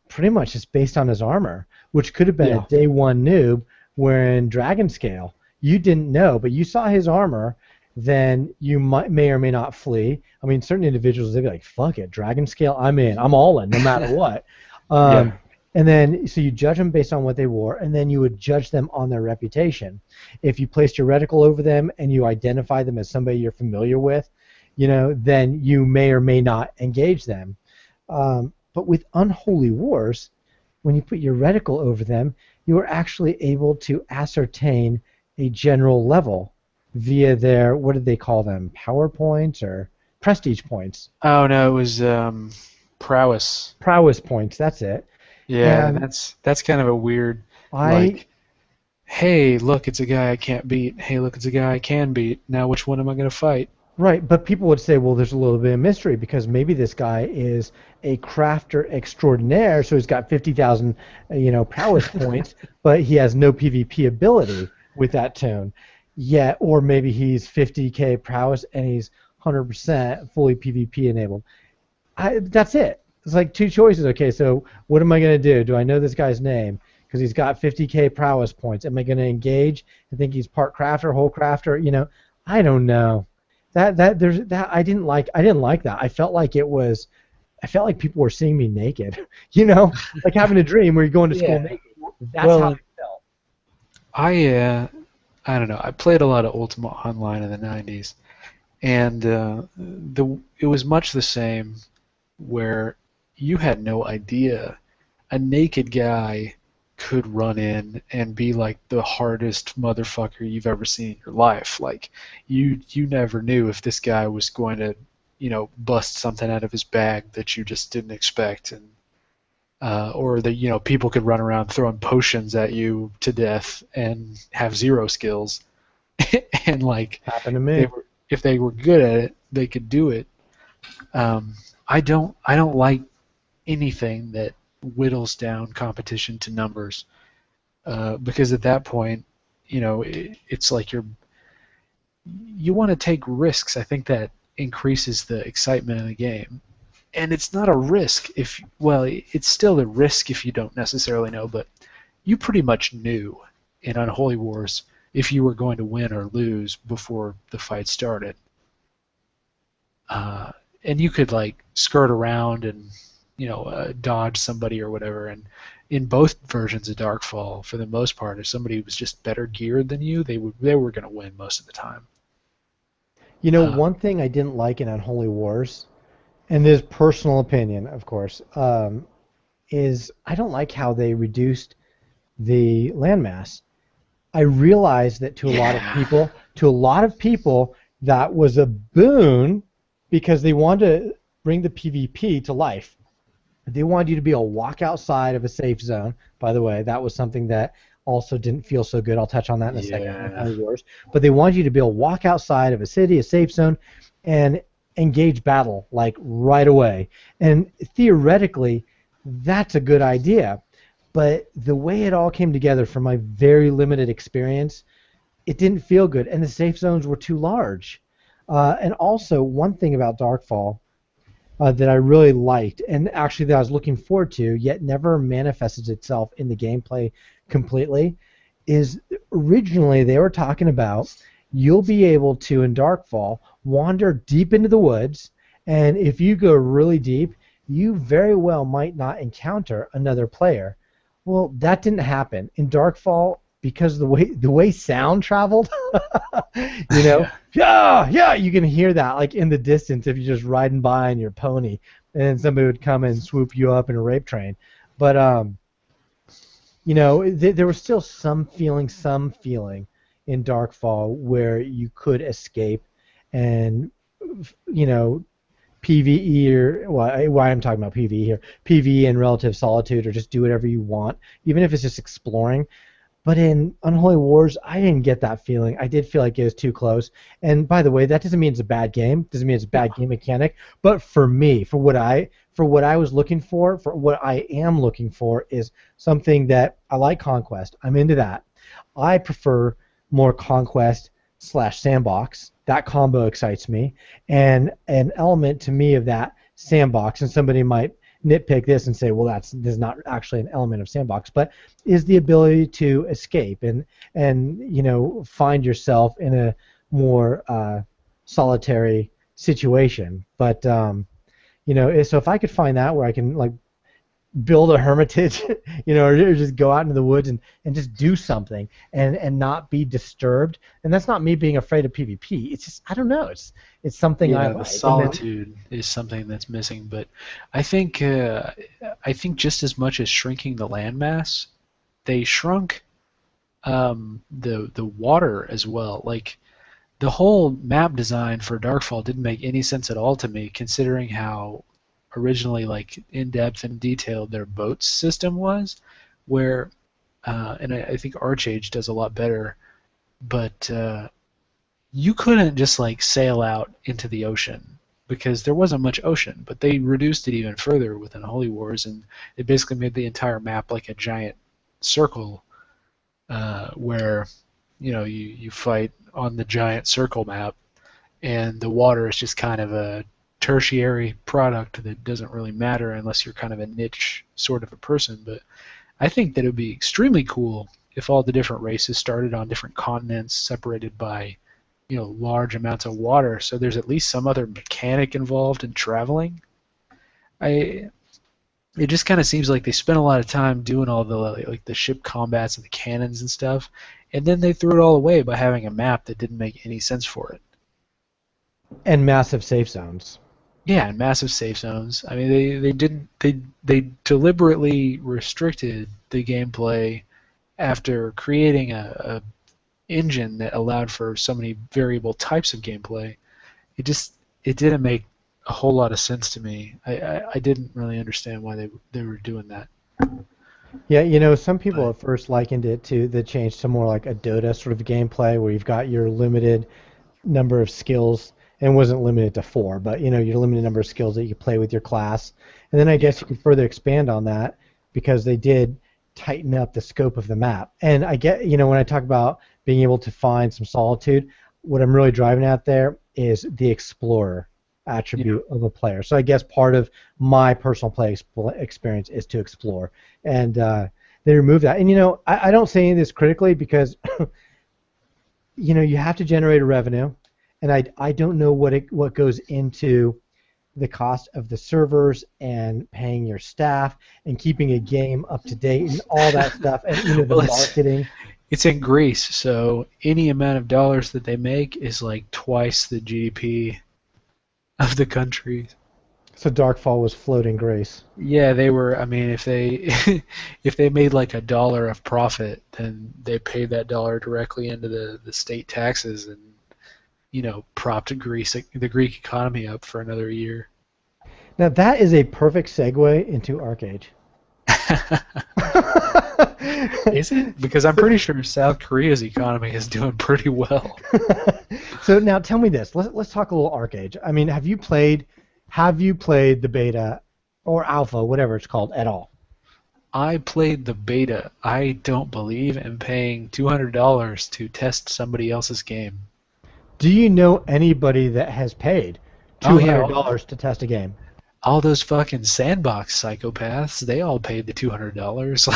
[SPEAKER 1] pretty much just based on his armor, which could have been
[SPEAKER 2] Yeah.
[SPEAKER 1] a day one noob wearing dragon scale. You didn't know, but you saw his armor, then you may or may not flee. I mean, certain individuals, they'd be like, fuck it, dragon scale, I'm in. I'm all in, no matter what.
[SPEAKER 2] Yeah.
[SPEAKER 1] And then, so you judge them based on what they wore, and then you would judge them on their reputation. If you placed your reticle over them and you identify them as somebody you're familiar with, then you may or may not engage them. But with Unholy Wars, when you put your reticle over them, you are actually able to ascertain a general level via their, what did they call them, power points or prestige points?
[SPEAKER 2] Oh no, it was prowess.
[SPEAKER 1] Prowess points, that's it.
[SPEAKER 2] Yeah,
[SPEAKER 1] And
[SPEAKER 2] that's kind of a weird,
[SPEAKER 1] I,
[SPEAKER 2] like, hey, look, it's a guy I can't beat. Hey, look, it's a guy I can beat. Now, which one am I going to fight?
[SPEAKER 1] right, but people would say, well, there's a little bit of mystery because maybe this guy is a crafter extraordinaire, so he's got 50,000, prowess points, but he has no PvP ability with that tune. Yeah, or maybe he's 50k prowess and he's 100% fully PvP enabled. That's it. It's like two choices. Okay, so what am I going to do? Do I know this guy's name? Because he's got 50k prowess points. Am I going to engage and think he's part crafter, whole crafter? I don't know. I didn't like that. I felt like people were seeing me naked. Like having a dream where you're going to school
[SPEAKER 2] Yeah.
[SPEAKER 1] naked. That's
[SPEAKER 2] Well,
[SPEAKER 1] how I felt.
[SPEAKER 2] I don't know. I played a lot of Ultima Online in the '90s, and it was much the same, where you had no idea a naked guy could run in and be like the hardest motherfucker you've ever seen in your life. Like you never knew if this guy was going to, bust something out of his bag that you just didn't expect, and or that people could run around throwing potions at you to death and have zero skills, and like
[SPEAKER 1] Happened to me.
[SPEAKER 2] if they were good at it, they could do it. I don't like anything that whittles down competition to numbers, because at that point, it's like you want to take risks. I think that increases the excitement of the game, and it's not a risk it's still a risk if you don't necessarily know, but you pretty much knew in Unholy Wars if you were going to win or lose before the fight started. And you could like skirt around and dodge somebody or whatever. And in both versions of Darkfall, for the most part, if somebody was just better geared than you, they were going to win most of the time.
[SPEAKER 1] One thing I didn't like in Unholy Wars, and this is personal opinion, of course, is I don't like how they reduced the landmass. I realized that to a lot of people, that was a boon because they wanted to bring the PvP to life. They wanted you to be able to walk outside of a safe zone. By the way, that was something that also didn't feel so good. I'll touch on that in a second. Unholy Wars. But they wanted you to be able to walk outside of a city, a safe zone, and engage battle like right away. And theoretically, that's a good idea. But the way it all came together from my very limited experience, it didn't feel good, and the safe zones were too large. And also, one thing about Darkfall that I really liked, and actually that I was looking forward to, yet never manifested itself in the gameplay completely, is originally they were talking about you'll be able to, in Darkfall, wander deep into the woods, and if you go really deep, you very well might not encounter another player. Well, that didn't happen. In Darkfall, because the way sound traveled, you know, yeah, you can hear that like in the distance if you're just riding by on your pony, and then somebody would come and swoop you up in a rape train. But you know, there was still some feeling in Darkfall where you could escape, and you know, PvE or why I'm talking about PvE here, PvE and relative solitude, or just do whatever you want, even if it's just exploring. But in Unholy Wars, I didn't get that feeling. I did feel like it was too close. And by the way, that doesn't mean it's a bad game. Doesn't mean it's a bad game mechanic. But for me, for what I was looking for what I am looking for, is something that I like. Conquest. I'm into that. I prefer more conquest / sandbox. That combo excites me. And an element to me of that sandbox, and somebody might nitpick this and say, well, this is not actually an element of sandbox, but is the ability to escape and you know, find yourself in a more solitary situation. But you know, so if I could find that where I can like build a hermitage, you know, or just go out into the woods and just do something and not be disturbed. And that's not me being afraid of PvP. It's just, I don't know. It's something I like.
[SPEAKER 2] The solitude is something that's missing. But I think just as much as shrinking the landmass, they shrunk the water as well. Like the whole map design for Darkfall didn't make any sense at all to me, considering how originally like in-depth and detailed their boats system was, where and I think Archage does a lot better, but you couldn't just like sail out into the ocean because there wasn't much ocean, but they reduced it even further with Unholy Wars, and it basically made the entire map like a giant circle where you know you fight on the giant circle map, and the water is just kind of a tertiary product that doesn't really matter unless you're kind of a niche sort of a person. But I think that it would be extremely cool if all the different races started on different continents separated by, you know, large amounts of water, so there's at least some other mechanic involved in traveling. It just kind of seems like they spent a lot of time doing all the like the ship combats and the cannons and stuff, and then they threw it all away by having a map that didn't make any sense for it.
[SPEAKER 1] And massive safe zones.
[SPEAKER 2] Yeah, and massive safe zones. I mean, they deliberately restricted the gameplay after creating a engine that allowed for so many variable types of gameplay. It didn't make a whole lot of sense to me. I didn't really understand why they were doing that.
[SPEAKER 1] Yeah, you know, some people at first likened it to the change to more like a Dota sort of gameplay where you've got your limited number of skills, and wasn't limited to 4, but you know, your limited number of skills that you play with your class. And then I guess you can further expand on that because they did tighten up the scope of the map. And I get, you know, when I talk about being able to find some solitude, what I'm really driving at there is the explorer attribute of a player. So I guess part of my personal play experience is to explore. And they removed that. And you know, I don't say any of this critically because you know, you have to generate a revenue. And I don't know what goes into the cost of the servers and paying your staff and keeping a game up to date and all that stuff, and you know, the marketing.
[SPEAKER 2] It's in Greece, so any amount of dollars that they make is like twice the GDP of the country.
[SPEAKER 1] So Darkfall was floating Greece.
[SPEAKER 2] Yeah, they were. I mean, if they if they made like $1 of profit, then they paid that dollar directly into the state taxes and, you know, propped the Greek economy up for another year.
[SPEAKER 1] Now that is a perfect segue into Arcade.
[SPEAKER 2] Is it? Because I'm pretty sure South Korea's economy is doing pretty well.
[SPEAKER 1] So now tell me this. Let's talk a little Arcade. I mean, have you played the beta or alpha, whatever it's called, at all?
[SPEAKER 2] I played the beta. I don't believe in paying $200 to test somebody else's game.
[SPEAKER 1] Do you know anybody that has paid
[SPEAKER 2] Oh, yeah.
[SPEAKER 1] $200 to test a game?
[SPEAKER 2] All those fucking sandbox psychopaths, they all paid the $200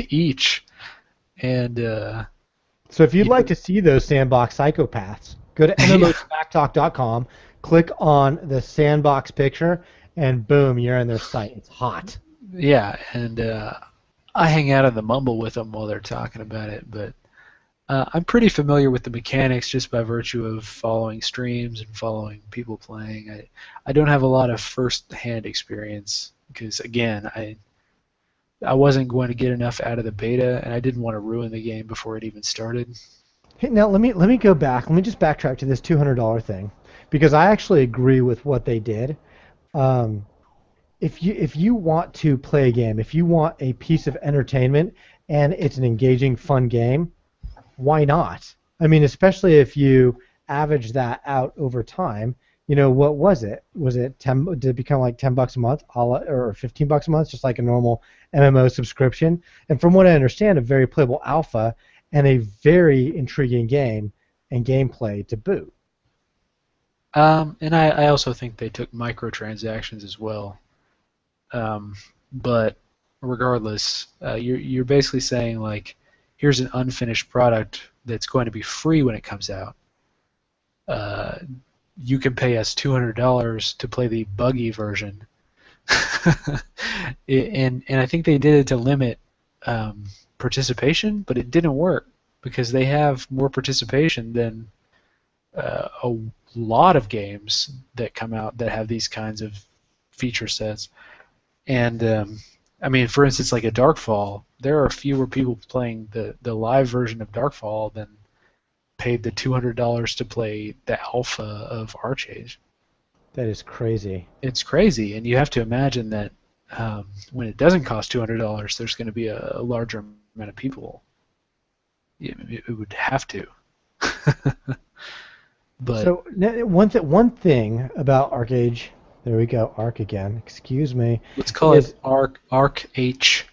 [SPEAKER 2] each. And
[SPEAKER 1] So if you'd like to see those sandbox psychopaths, go to MMOSmackTalk.com, click on the sandbox picture, and boom, you're in their site. It's hot.
[SPEAKER 2] yeah, and I hang out in the mumble with them while they're talking about it, but I'm pretty familiar with the mechanics just by virtue of following streams and following people playing. I don't have a lot of first-hand experience because, again, I wasn't going to get enough out of the beta, and I didn't want to ruin the game before it even started.
[SPEAKER 1] Hey, now let me go back. Let me just backtrack to this $200 thing, because I actually agree with what they did. If you want to play a game, if you want a piece of entertainment and it's an engaging, fun game, why not? I mean, especially if you average that out over time. You know, what was it? Was it 10? Did it become like $10 a month, or $15 a month, just like a normal MMO subscription? And from what I understand, a very playable alpha and a very intriguing game and gameplay to boot.
[SPEAKER 2] And I also think they took microtransactions as well. But regardless, you're basically saying, like, here's an unfinished product that's going to be free when it comes out. You can pay us $200 to play the buggy version. and I think they did it to limit participation, but it didn't work because they have more participation than a lot of games that come out that have these kinds of feature sets. And I mean, for instance, like a Darkfall, there are fewer people playing the live version of Darkfall than paid the $200 to play the alpha of Archage.
[SPEAKER 1] That is crazy.
[SPEAKER 2] It's crazy, and you have to imagine that when it doesn't cost $200, there's going to be a larger amount of people. It would have to. But
[SPEAKER 1] so one thing about Archage, there we go, Arc again. Excuse me.
[SPEAKER 2] Let's call it Arc H,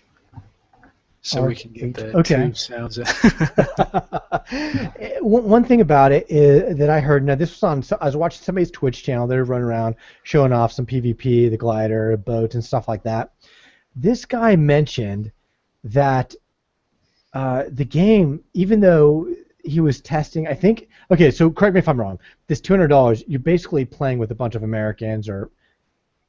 [SPEAKER 2] so
[SPEAKER 1] Arc
[SPEAKER 2] we can get the
[SPEAKER 1] okay.
[SPEAKER 2] two sounds.
[SPEAKER 1] One thing about it is that I heard. Now this was on. I was watching somebody's Twitch channel. They were running around showing off some PvP, the glider, boats, and stuff like that. This guy mentioned that the game, even though he was testing, I think. Okay, so correct me if I'm wrong. This $200, you're basically playing with a bunch of Americans or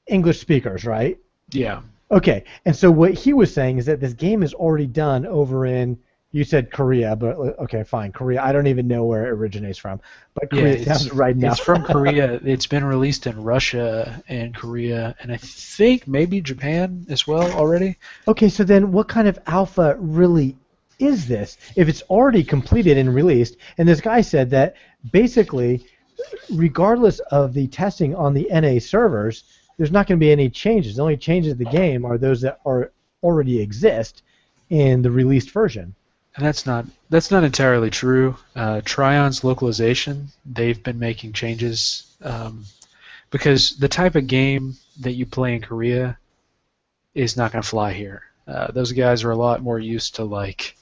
[SPEAKER 1] English speakers, right?
[SPEAKER 2] Yeah.
[SPEAKER 1] Okay, and so what he was saying is that this game is already done over in, you said Korea, but okay, fine, Korea. I don't even know where it originates from, but Korea sounds right now.
[SPEAKER 2] It's from Korea. It's been released in Russia and Korea, and I think maybe Japan as well already.
[SPEAKER 1] Okay, so then what kind of alpha really is this? If it's already completed and released, and this guy said that basically, regardless of the testing on the NA servers, there's not going to be any changes. The only changes to the game are those that are already exist in the released version.
[SPEAKER 2] And that's not entirely true. Trion's localization, they've been making changes because the type of game that you play in Korea is not going to fly here. Those guys are a lot more used to like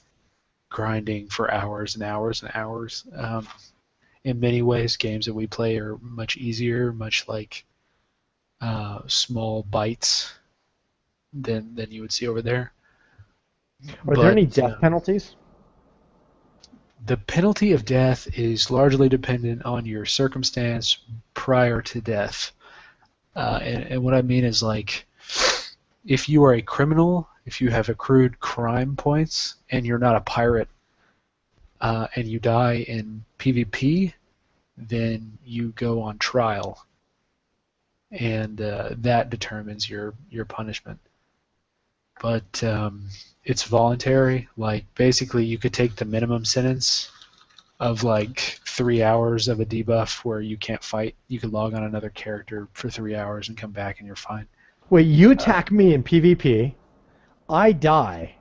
[SPEAKER 2] grinding for hours and hours and hours. In many ways, games that we play are much easier, much like small bites than you would see over there.
[SPEAKER 1] Are there any death penalties?
[SPEAKER 2] The penalty of death is largely dependent on your circumstance prior to death. And what I mean is, like, if you are a criminal, if you have accrued crime points, and you're not a pirate, and you die in PvP, then you go on trial. And that determines your punishment. But it's voluntary. Like, basically, you could take the minimum sentence of like 3 hours of a debuff where you can't fight. You could log on another character for 3 hours and come back and you're fine.
[SPEAKER 1] Wait, you attack me in PvP, I die,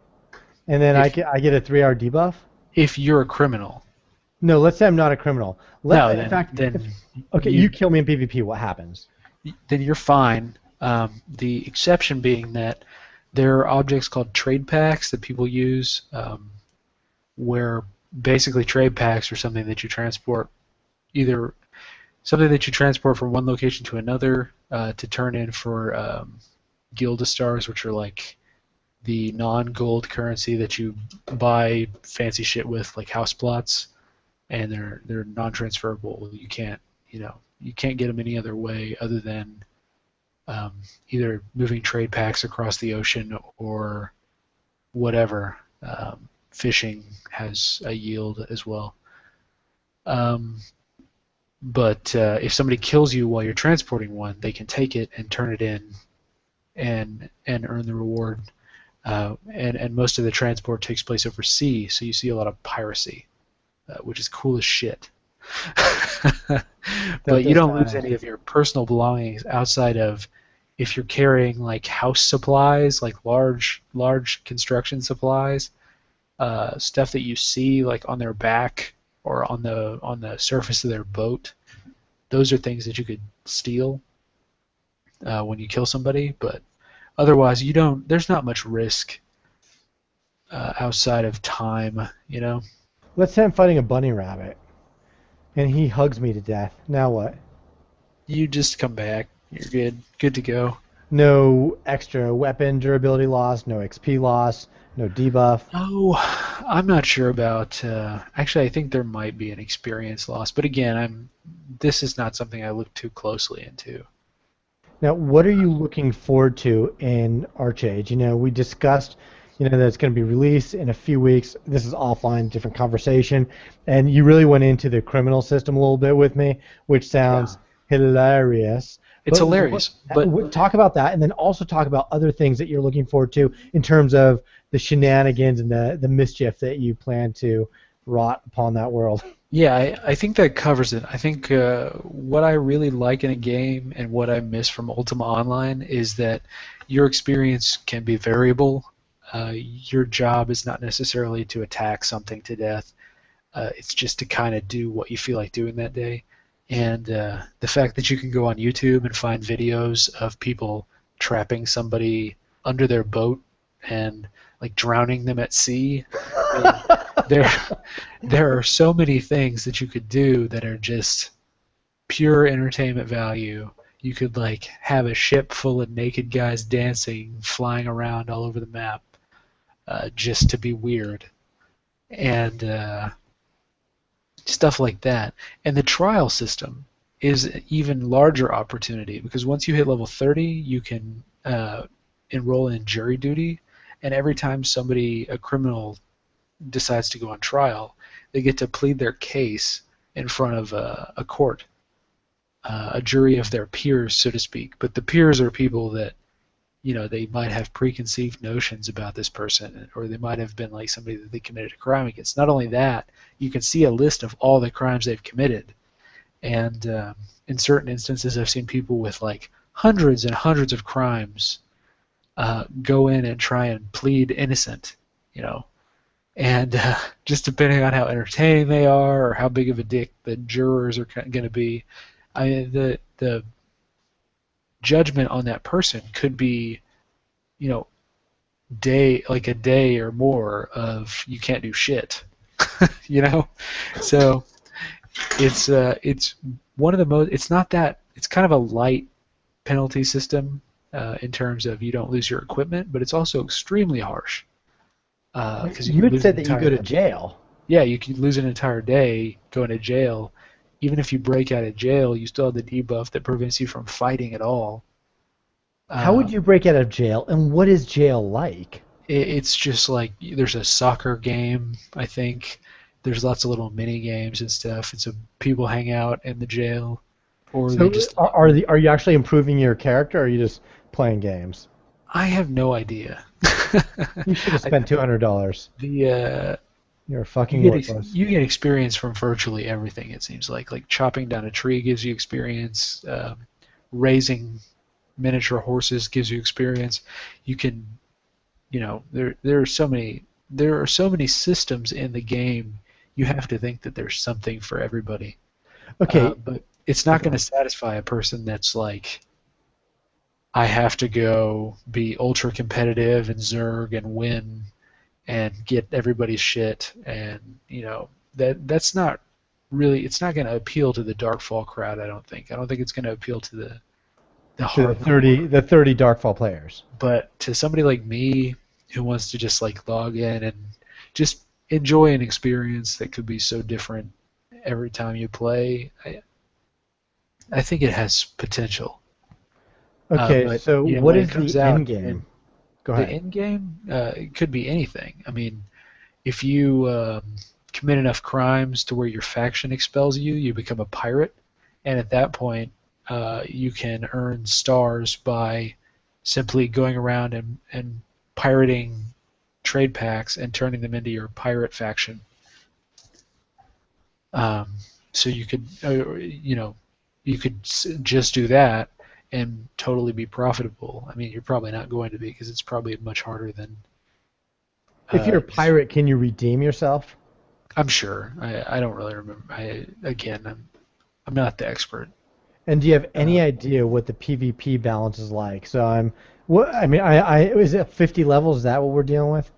[SPEAKER 1] and then I get a 3-hour debuff?
[SPEAKER 2] If you're a criminal.
[SPEAKER 1] No, let's say I'm not a criminal.
[SPEAKER 2] Okay,
[SPEAKER 1] you kill me in PvP, what happens?
[SPEAKER 2] Then you're fine. The exception being that there are objects called trade packs that people use, where basically trade packs are something that you transport, either something that you transport from one location to another to turn in for Gilda stars, which are like the non-gold currency that you buy fancy shit with, like house plots, and they're non-transferable. You can't get them any other way other than either moving trade packs across the ocean or whatever. Fishing has a yield as well. But if somebody kills you while you're transporting one, they can take it and turn it in and earn the reward. And most of the transport takes place over sea, so you see a lot of piracy, which is cool as shit. But you don't lose any of your personal belongings outside of if you're carrying like house supplies, like large construction supplies, stuff that you see like on their back or on the surface of their boat. Those are things that you could steal when you kill somebody, but otherwise there's not much risk outside of time, you know.
[SPEAKER 1] Let's say I'm fighting a bunny rabbit, and he hugs me to death. Now what?
[SPEAKER 2] You just come back. You're good to go.
[SPEAKER 1] No extra weapon durability loss, no XP loss, no debuff.
[SPEAKER 2] Oh, I'm not sure about. Actually, I think there might be an experience loss, but again, this is not something I look too closely into.
[SPEAKER 1] Now, what are you looking forward to in Archage? We discussed, that it's going to be released in a few weeks. This is offline, different conversation, and you really went into the criminal system a little bit with me, which sounds hilarious.
[SPEAKER 2] It's hilarious. But
[SPEAKER 1] talk about that, and then also talk about other things that you're looking forward to in terms of the shenanigans and the mischief that you plan to wrought upon that world.
[SPEAKER 2] Yeah, I think that covers it. I think what I really like in a game and what I miss from Ultima Online is that your experience can be variable. Your job is not necessarily to attack something to death. It's just to kind of do what you feel like doing that day. And the fact that you can go on YouTube and find videos of people trapping somebody under their boat and like drowning them at sea. There are so many things that you could do that are just pure entertainment value. You could like have a ship full of naked guys dancing, flying around all over the map, just to be weird, and stuff like that. And the trial system is an even larger opportunity because once you hit level 30, you can enroll in jury duty, and every time a criminal decides to go on trial, they get to plead their case in front of a court, a jury of their peers, so to speak. But the peers are people that, they might have preconceived notions about this person, or they might have been like somebody that they committed a crime against. Not only that, you can see a list of all the crimes they've committed. And in certain instances, I've seen people with like hundreds and hundreds of crimes go in and try and plead innocent, And just depending on how entertaining they are or how big of a dick the jurors are going to be, the judgment on that person could be, a day or more of you can't do shit, So it's one of the most. It's not that. It's kind of a light penalty system in terms of you don't lose your equipment, but it's also extremely harsh.
[SPEAKER 1] You had said that you go to jail.
[SPEAKER 2] Yeah, you could lose an entire day going to jail. Even if you break out of jail, you still have the debuff that prevents you from fighting at all.
[SPEAKER 1] How would you break out of jail, and what is jail like?
[SPEAKER 2] It's just like there's a soccer game, I think. There's lots of little mini games and stuff, and so people hang out in the jail, or
[SPEAKER 1] so
[SPEAKER 2] they just.
[SPEAKER 1] Are you actually improving your character, or are you just playing games?
[SPEAKER 2] I have no idea.
[SPEAKER 1] You should have spent $200. You're fucking worthless.
[SPEAKER 2] You get experience from virtually everything. It seems like chopping down a tree gives you experience. Raising miniature horses gives you experience. You can, there are so many systems in the game. You have to think that there's something for everybody.
[SPEAKER 1] Okay,
[SPEAKER 2] but it's not going to satisfy a person that's like, I have to go be ultra competitive and zerg and win and get everybody's shit, and that's not really, it's not going to appeal to the Darkfall crowd. I don't think it's going to appeal to the
[SPEAKER 1] To
[SPEAKER 2] hardcore.
[SPEAKER 1] the 30 Darkfall players.
[SPEAKER 2] But to somebody like me who wants to just like log in and just enjoy an experience that could be so different every time you play, I think it has potential.
[SPEAKER 1] Okay,
[SPEAKER 2] But
[SPEAKER 1] so what
[SPEAKER 2] when it
[SPEAKER 1] is
[SPEAKER 2] comes
[SPEAKER 1] the
[SPEAKER 2] out,
[SPEAKER 1] end game? Go
[SPEAKER 2] the
[SPEAKER 1] ahead.
[SPEAKER 2] end game, it could be anything. I mean, if you commit enough crimes to where your faction expels you, you become a pirate, and at that point, you can earn stars by simply going around and pirating trade packs and turning them into your pirate faction. Um, so you could, just do that and totally be profitable. I mean, you're probably not going to be, because it's probably much harder than.
[SPEAKER 1] If you're a pirate, can you redeem yourself?
[SPEAKER 2] I'm sure. I don't really remember. I'm not the expert.
[SPEAKER 1] And do you have any idea what the PvP balance is like? So is it 50 levels? Is that what we're dealing with?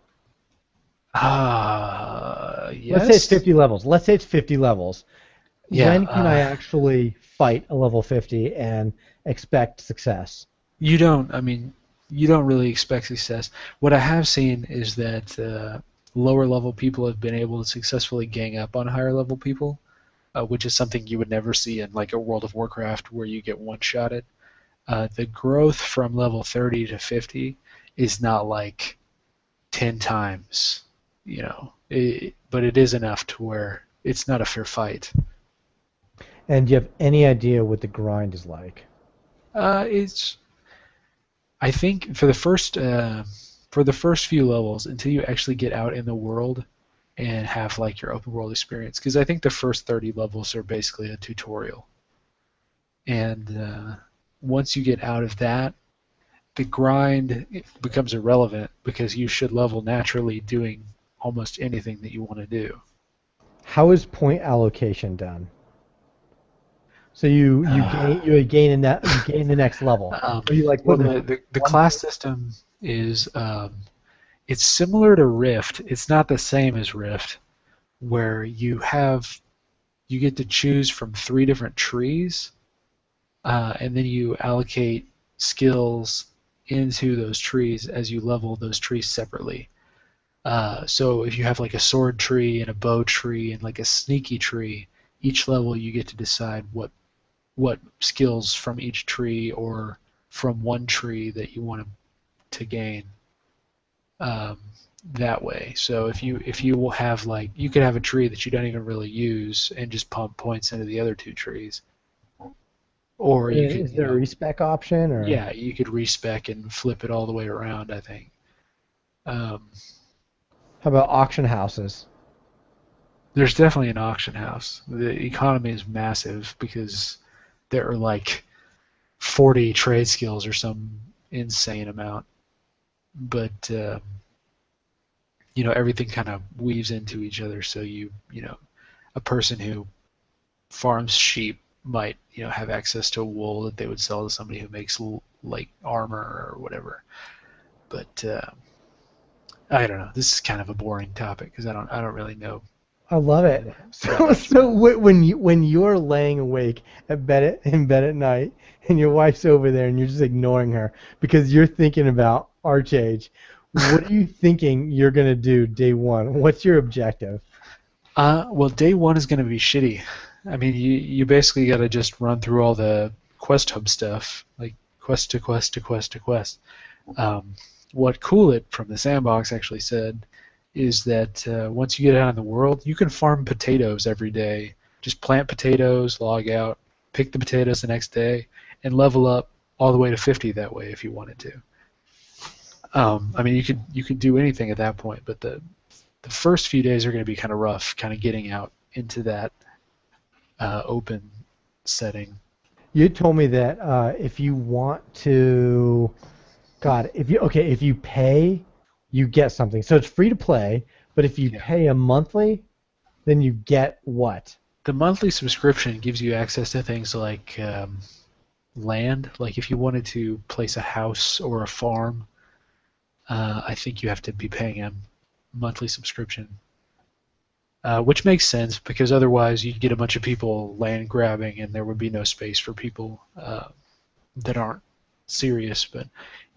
[SPEAKER 2] Yes.
[SPEAKER 1] Let's say it's 50 levels. Let's say it's 50 levels.
[SPEAKER 2] Yeah.
[SPEAKER 1] When can I actually fight a level 50 and expect success?
[SPEAKER 2] You don't. I mean, you don't really expect success. What I have seen is that lower level people have been able to successfully gang up on higher level people, which is something you would never see in like a World of Warcraft where you get one-shotted. The growth from level 30 to 50 is not like 10 times, but it is enough to where it's not a fair fight.
[SPEAKER 1] And do you have any idea what the grind is like?
[SPEAKER 2] I think for the first few levels, until you actually get out in the world and have like your open world experience, because I think the first 30 levels are basically a tutorial, and once you get out of that, the grind becomes irrelevant because you should level naturally doing almost anything that you want to do.
[SPEAKER 1] How is point allocation done? So you gain the next level. Or you like
[SPEAKER 2] Well,
[SPEAKER 1] put
[SPEAKER 2] the class system is it's similar to Rift. It's not the same as Rift, where you get to choose from 3 different trees, and then you allocate skills into those trees as you level those trees separately. So if you have like a sword tree and a bow tree and like a sneaky tree, each level you get to decide what skills from each tree or from one tree that you want to gain that way. So if you will have like, you could have a tree that you don't even really use and just pump points into the other 2 trees. Or you could,
[SPEAKER 1] is there a respec option? Or
[SPEAKER 2] yeah, you could respec and flip it all the way around, I think.
[SPEAKER 1] How about auction houses?
[SPEAKER 2] There's definitely an auction house. The economy is massive because there are like 40 trade skills or some insane amount. But everything kind of weaves into each other. So a person who farms sheep might have access to wool that they would sell to somebody who makes like armor or whatever. But I don't know. This is kind of a boring topic because I don't really know.
[SPEAKER 1] I love it. So when you're laying awake in bed at night and your wife's over there and you're just ignoring her because you're thinking about Archage, what are you thinking you're gonna do day one? What's your objective?
[SPEAKER 2] Well, day one is gonna be shitty. I mean, you basically got to just run through all the quest hub stuff, like quest to quest to quest to quest. What Cool It from the sandbox actually said is that once you get out in the world, you can farm potatoes every day. Just plant potatoes, log out, pick the potatoes the next day, and level up all the way to 50 that way if you wanted to. I mean, you could do anything at that point, but the first few days are going to be kind of rough, kind of getting out into that open setting.
[SPEAKER 1] You told me that if you want to, if you pay, you get something. So it's free to play, but if you pay a monthly, then you get what?
[SPEAKER 2] The monthly subscription gives you access to things like land. Like if you wanted to place a house or a farm, I think you have to be paying a monthly subscription. Which makes sense because otherwise you'd get a bunch of people land grabbing and there would be no space for people that aren't serious. But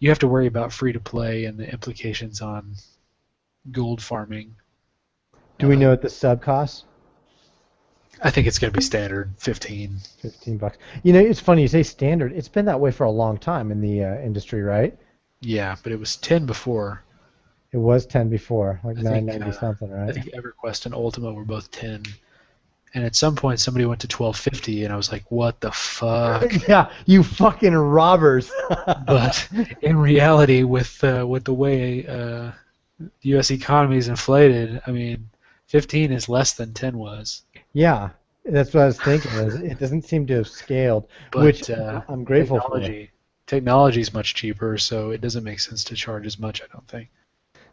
[SPEAKER 2] you have to worry about free to play and the implications on gold farming.
[SPEAKER 1] Do we know what the sub costs?
[SPEAKER 2] I think it's going to be standard 15.
[SPEAKER 1] $15. You know, it's funny you say standard. It's been that way for a long time in the industry, right?
[SPEAKER 2] Yeah, but it was 10 before.
[SPEAKER 1] It was 10 before, like
[SPEAKER 2] I think,
[SPEAKER 1] 990 something, right?
[SPEAKER 2] I think EverQuest and Ultima were both 10. And at some point somebody went to 1250 and I was like, what the fuck?
[SPEAKER 1] Yeah, you fucking robbers.
[SPEAKER 2] But in reality, with the way the U.S. economy is inflated, I mean, 15 is less than 10 was.
[SPEAKER 1] Yeah, that's what I was thinking. It doesn't seem to have scaled,
[SPEAKER 2] But
[SPEAKER 1] which I'm grateful for.
[SPEAKER 2] Technology is much cheaper, so it doesn't make sense to charge as much, I don't think.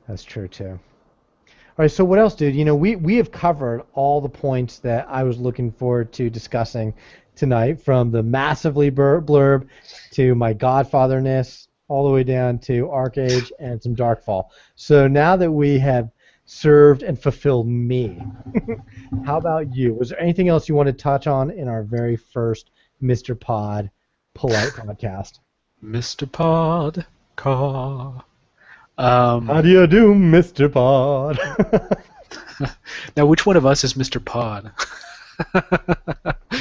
[SPEAKER 1] That's true too. All right, so what else, dude? You know, we have covered all the points that I was looking forward to discussing tonight, from the massively blurb to my Godfatherness, all the way down to Arcage and some Darkfall. So now that we have served and fulfilled me, how about you? Was there anything else you want to touch on in our very first Mr. Pod Polite podcast?
[SPEAKER 2] Mr. Pod, car.
[SPEAKER 1] How do you do, Mr. Pod?
[SPEAKER 2] Now, which one of us is Mr. Pod?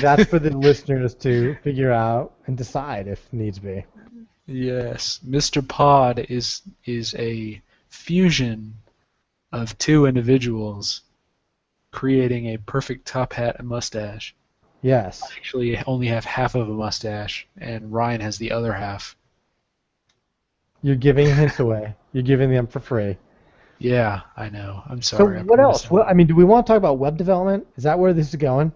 [SPEAKER 1] That's for the listeners to figure out and decide if needs be.
[SPEAKER 2] Yes, Mr. Pod is a fusion of two individuals creating a perfect top hat and mustache.
[SPEAKER 1] Yes.
[SPEAKER 2] I actually only have half of a mustache, and Ryan has the other half.
[SPEAKER 1] You're giving hints away. You're giving them for free.
[SPEAKER 2] Yeah, I know. I'm
[SPEAKER 1] So
[SPEAKER 2] sorry.
[SPEAKER 1] what else? Well, I mean, do we want to talk about web development? Is that where this is going?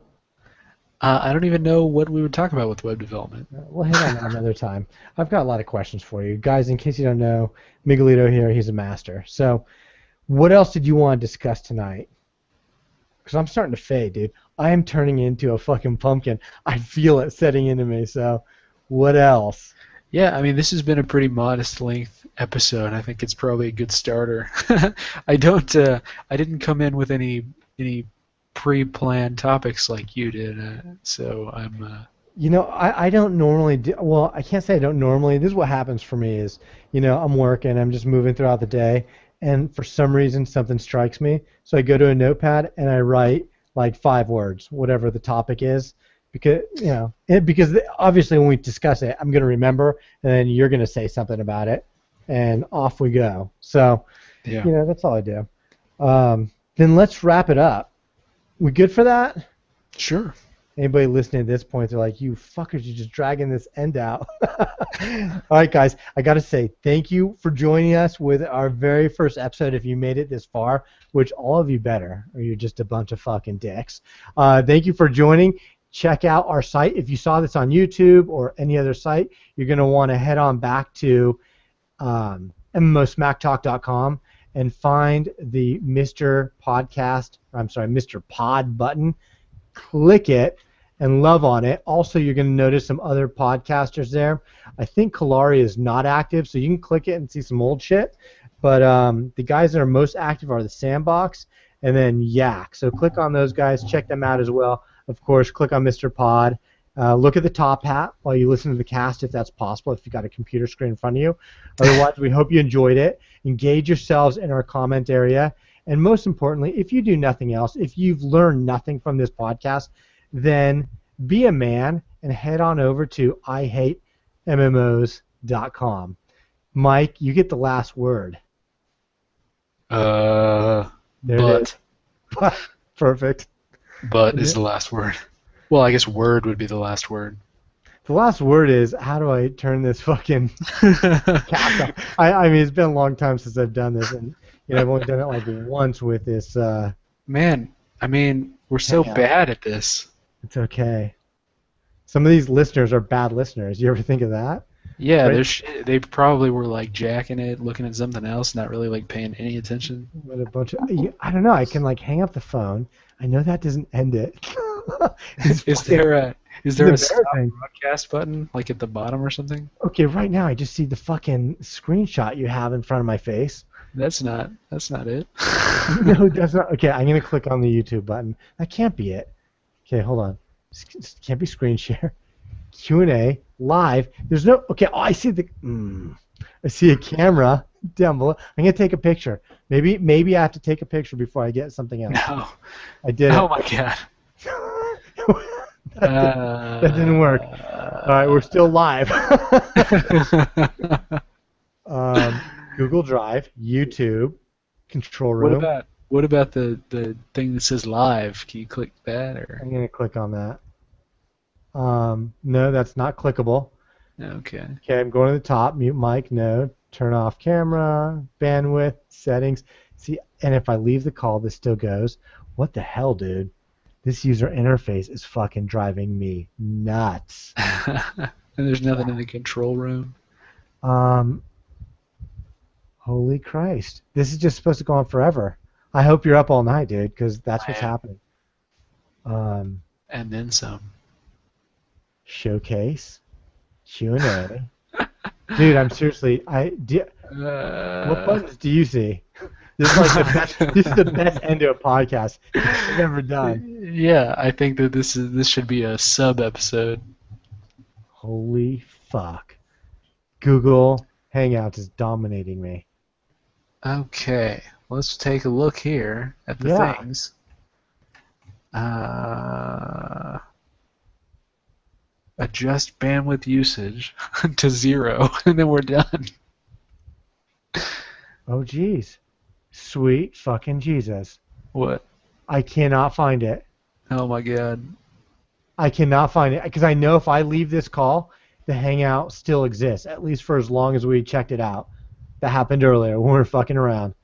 [SPEAKER 2] I don't even know what we would talk about with web development.
[SPEAKER 1] We'll hit on that another time. I've got a lot of questions for you. Guys, in case you don't know, Miguelito here, he's a master. So what else did you want to discuss tonight? Because I'm starting to fade, dude. I am turning into a fucking pumpkin. I feel it setting into me. So what else?
[SPEAKER 2] Yeah, I mean, this has been a pretty modest length episode. I think it's probably a good starter. I didn't come in with any pre-planned topics like you did, so I'm.
[SPEAKER 1] You know, I don't normally do. Well, I can't say I don't normally. This is what happens for me is, you know, I'm working, I'm just moving throughout the day, and for some reason something strikes me. So I go to a notepad and I write like 5 words, whatever the topic is. Because because obviously when we discuss it, I'm going to remember, and then you're going to say something about it, and off we go. So,
[SPEAKER 2] Yeah.
[SPEAKER 1] you know, that's all I do. Then let's wrap it up. We good for that?
[SPEAKER 2] Sure.
[SPEAKER 1] Anybody listening at this point, they're like, you fuckers, you're just dragging this end out. All right, guys, I got to say thank you for joining us with our very first episode. If you made it this far, which all of you better, or you're just a bunch of fucking dicks. Thank you for joining. Check out our site. If you saw this on YouTube or any other site, you're going to want to head on back to mmosmacktalk.com and find the Mr. Pod button. Click it and love on it. Also, you're going to notice some other podcasters there. I think Kalari is not active, so you can click it and see some old shit. But the guys that are most active are the Sandbox and then Yak. So click on those guys. Check them out as well. Of course, click on Mr. Pod. Look at the top hat while you listen to the cast, if that's possible, if you've got a computer screen in front of you. Otherwise, we hope you enjoyed it. Engage yourselves in our comment area. And most importantly, if you do nothing else, if you've learned nothing from this podcast, then be a man and head on over to IHateMMOs.com. Mike, you get the last word. There it is. Perfect.
[SPEAKER 2] But is the last word. Well, I guess word would be the last word.
[SPEAKER 1] The last word is, how do I turn this fucking cast off? I mean, it's been a long time since I've done this, and you know, I've only done it like once with this.
[SPEAKER 2] Man, I mean, we're so bad at this.
[SPEAKER 1] It's okay. Some of these listeners are bad listeners. You ever think of that?
[SPEAKER 2] Yeah,
[SPEAKER 1] Right?
[SPEAKER 2] they probably were like jacking it, looking at something else, not really like paying any attention.
[SPEAKER 1] What a bunch of, I don't know. I can like hang up the phone. I know that doesn't end it.
[SPEAKER 2] Is there Is there a
[SPEAKER 1] bear
[SPEAKER 2] stop
[SPEAKER 1] thing.
[SPEAKER 2] broadcast button, like at the bottom or something?
[SPEAKER 1] Okay, right now I just see the fucking screenshot you have in front of my face.
[SPEAKER 2] That's not it.
[SPEAKER 1] No, that's not. Okay, I'm gonna click on the YouTube button. That can't be it. Okay, hold on. This can't be screen share. Q&A live. There's no. Okay, oh, I see the. I see a camera down below. I'm gonna take a picture. Maybe I have to take a picture before I get something else.
[SPEAKER 2] No.
[SPEAKER 1] I did.
[SPEAKER 2] Oh my god.
[SPEAKER 1] That didn't work. All right, we're still live. Google Drive, YouTube, control room.
[SPEAKER 2] What about the thing that says live? Can you click that or?
[SPEAKER 1] I'm gonna click on that. No, that's not clickable.
[SPEAKER 2] Okay.
[SPEAKER 1] Okay, I'm going to the top. Mute mic. No. Turn off camera. Bandwidth. Settings. See, and if I leave the call, this still goes. What the hell, dude? This user interface is fucking driving me nuts.
[SPEAKER 2] And there's nothing in the control room.
[SPEAKER 1] Holy Christ. This is just supposed to go on forever. I hope you're up all night, dude, because that's what's happening.
[SPEAKER 2] And then some.
[SPEAKER 1] Showcase. Q&A. Dude, I'm seriously. What buttons do you see? This is like the best. This is the best end to a podcast I've ever done.
[SPEAKER 2] Yeah, I think that this should be a sub episode.
[SPEAKER 1] Holy fuck! Google Hangouts is dominating me.
[SPEAKER 2] Okay, let's take a look here at the things. Adjust bandwidth usage to 0, and then we're done.
[SPEAKER 1] Oh jeez. Sweet fucking Jesus.
[SPEAKER 2] What?
[SPEAKER 1] I cannot find it.
[SPEAKER 2] Oh my god.
[SPEAKER 1] I cannot find it because I know if I leave this call, the Hangout still exists, at least for as long as we checked it out. That happened earlier when we were fucking around.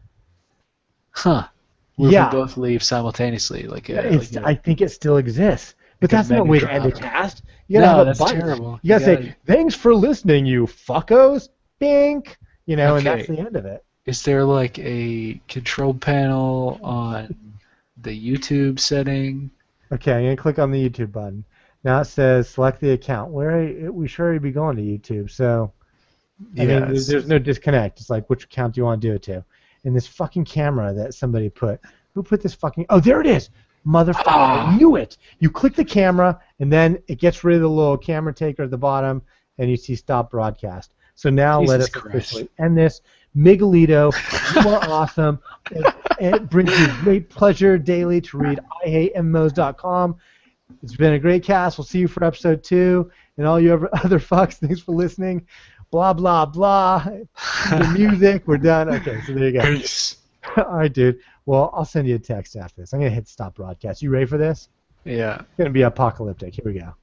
[SPEAKER 2] Huh. What if we both leave simultaneously?
[SPEAKER 1] I think it still exists. But that's not a way to end a cast. You gotta
[SPEAKER 2] no,
[SPEAKER 1] have a
[SPEAKER 2] that's
[SPEAKER 1] button.
[SPEAKER 2] terrible.
[SPEAKER 1] You gotta say, thanks for listening, you fuckos. Bink. And that's the end of it.
[SPEAKER 2] Is there like a control panel on the YouTube setting?
[SPEAKER 1] Okay, I'm going to click on the YouTube button. Now it says select the account. We should already be going to YouTube, so I mean, there's no disconnect. It's like, which account do you want to do it to? And this fucking camera that somebody put. Who put this fucking... Oh, there it is! Motherfucker, I knew it! You click the camera, and then it gets rid of the little camera taker at the bottom, and you see stop broadcast. So now let us officially end this. Miguelito, you are awesome. It brings me great pleasure daily to read IHateMMOs.com. It's been a great cast. We'll see you for episode 2. And all you other fucks, thanks for listening. Blah, blah, blah. The music, we're done. Okay, so there you go.
[SPEAKER 2] Peace.
[SPEAKER 1] All right, dude. Well, I'll send you a text after this. I'm going to hit stop broadcast. You ready for this?
[SPEAKER 2] Yeah.
[SPEAKER 1] It's going to be apocalyptic. Here we go.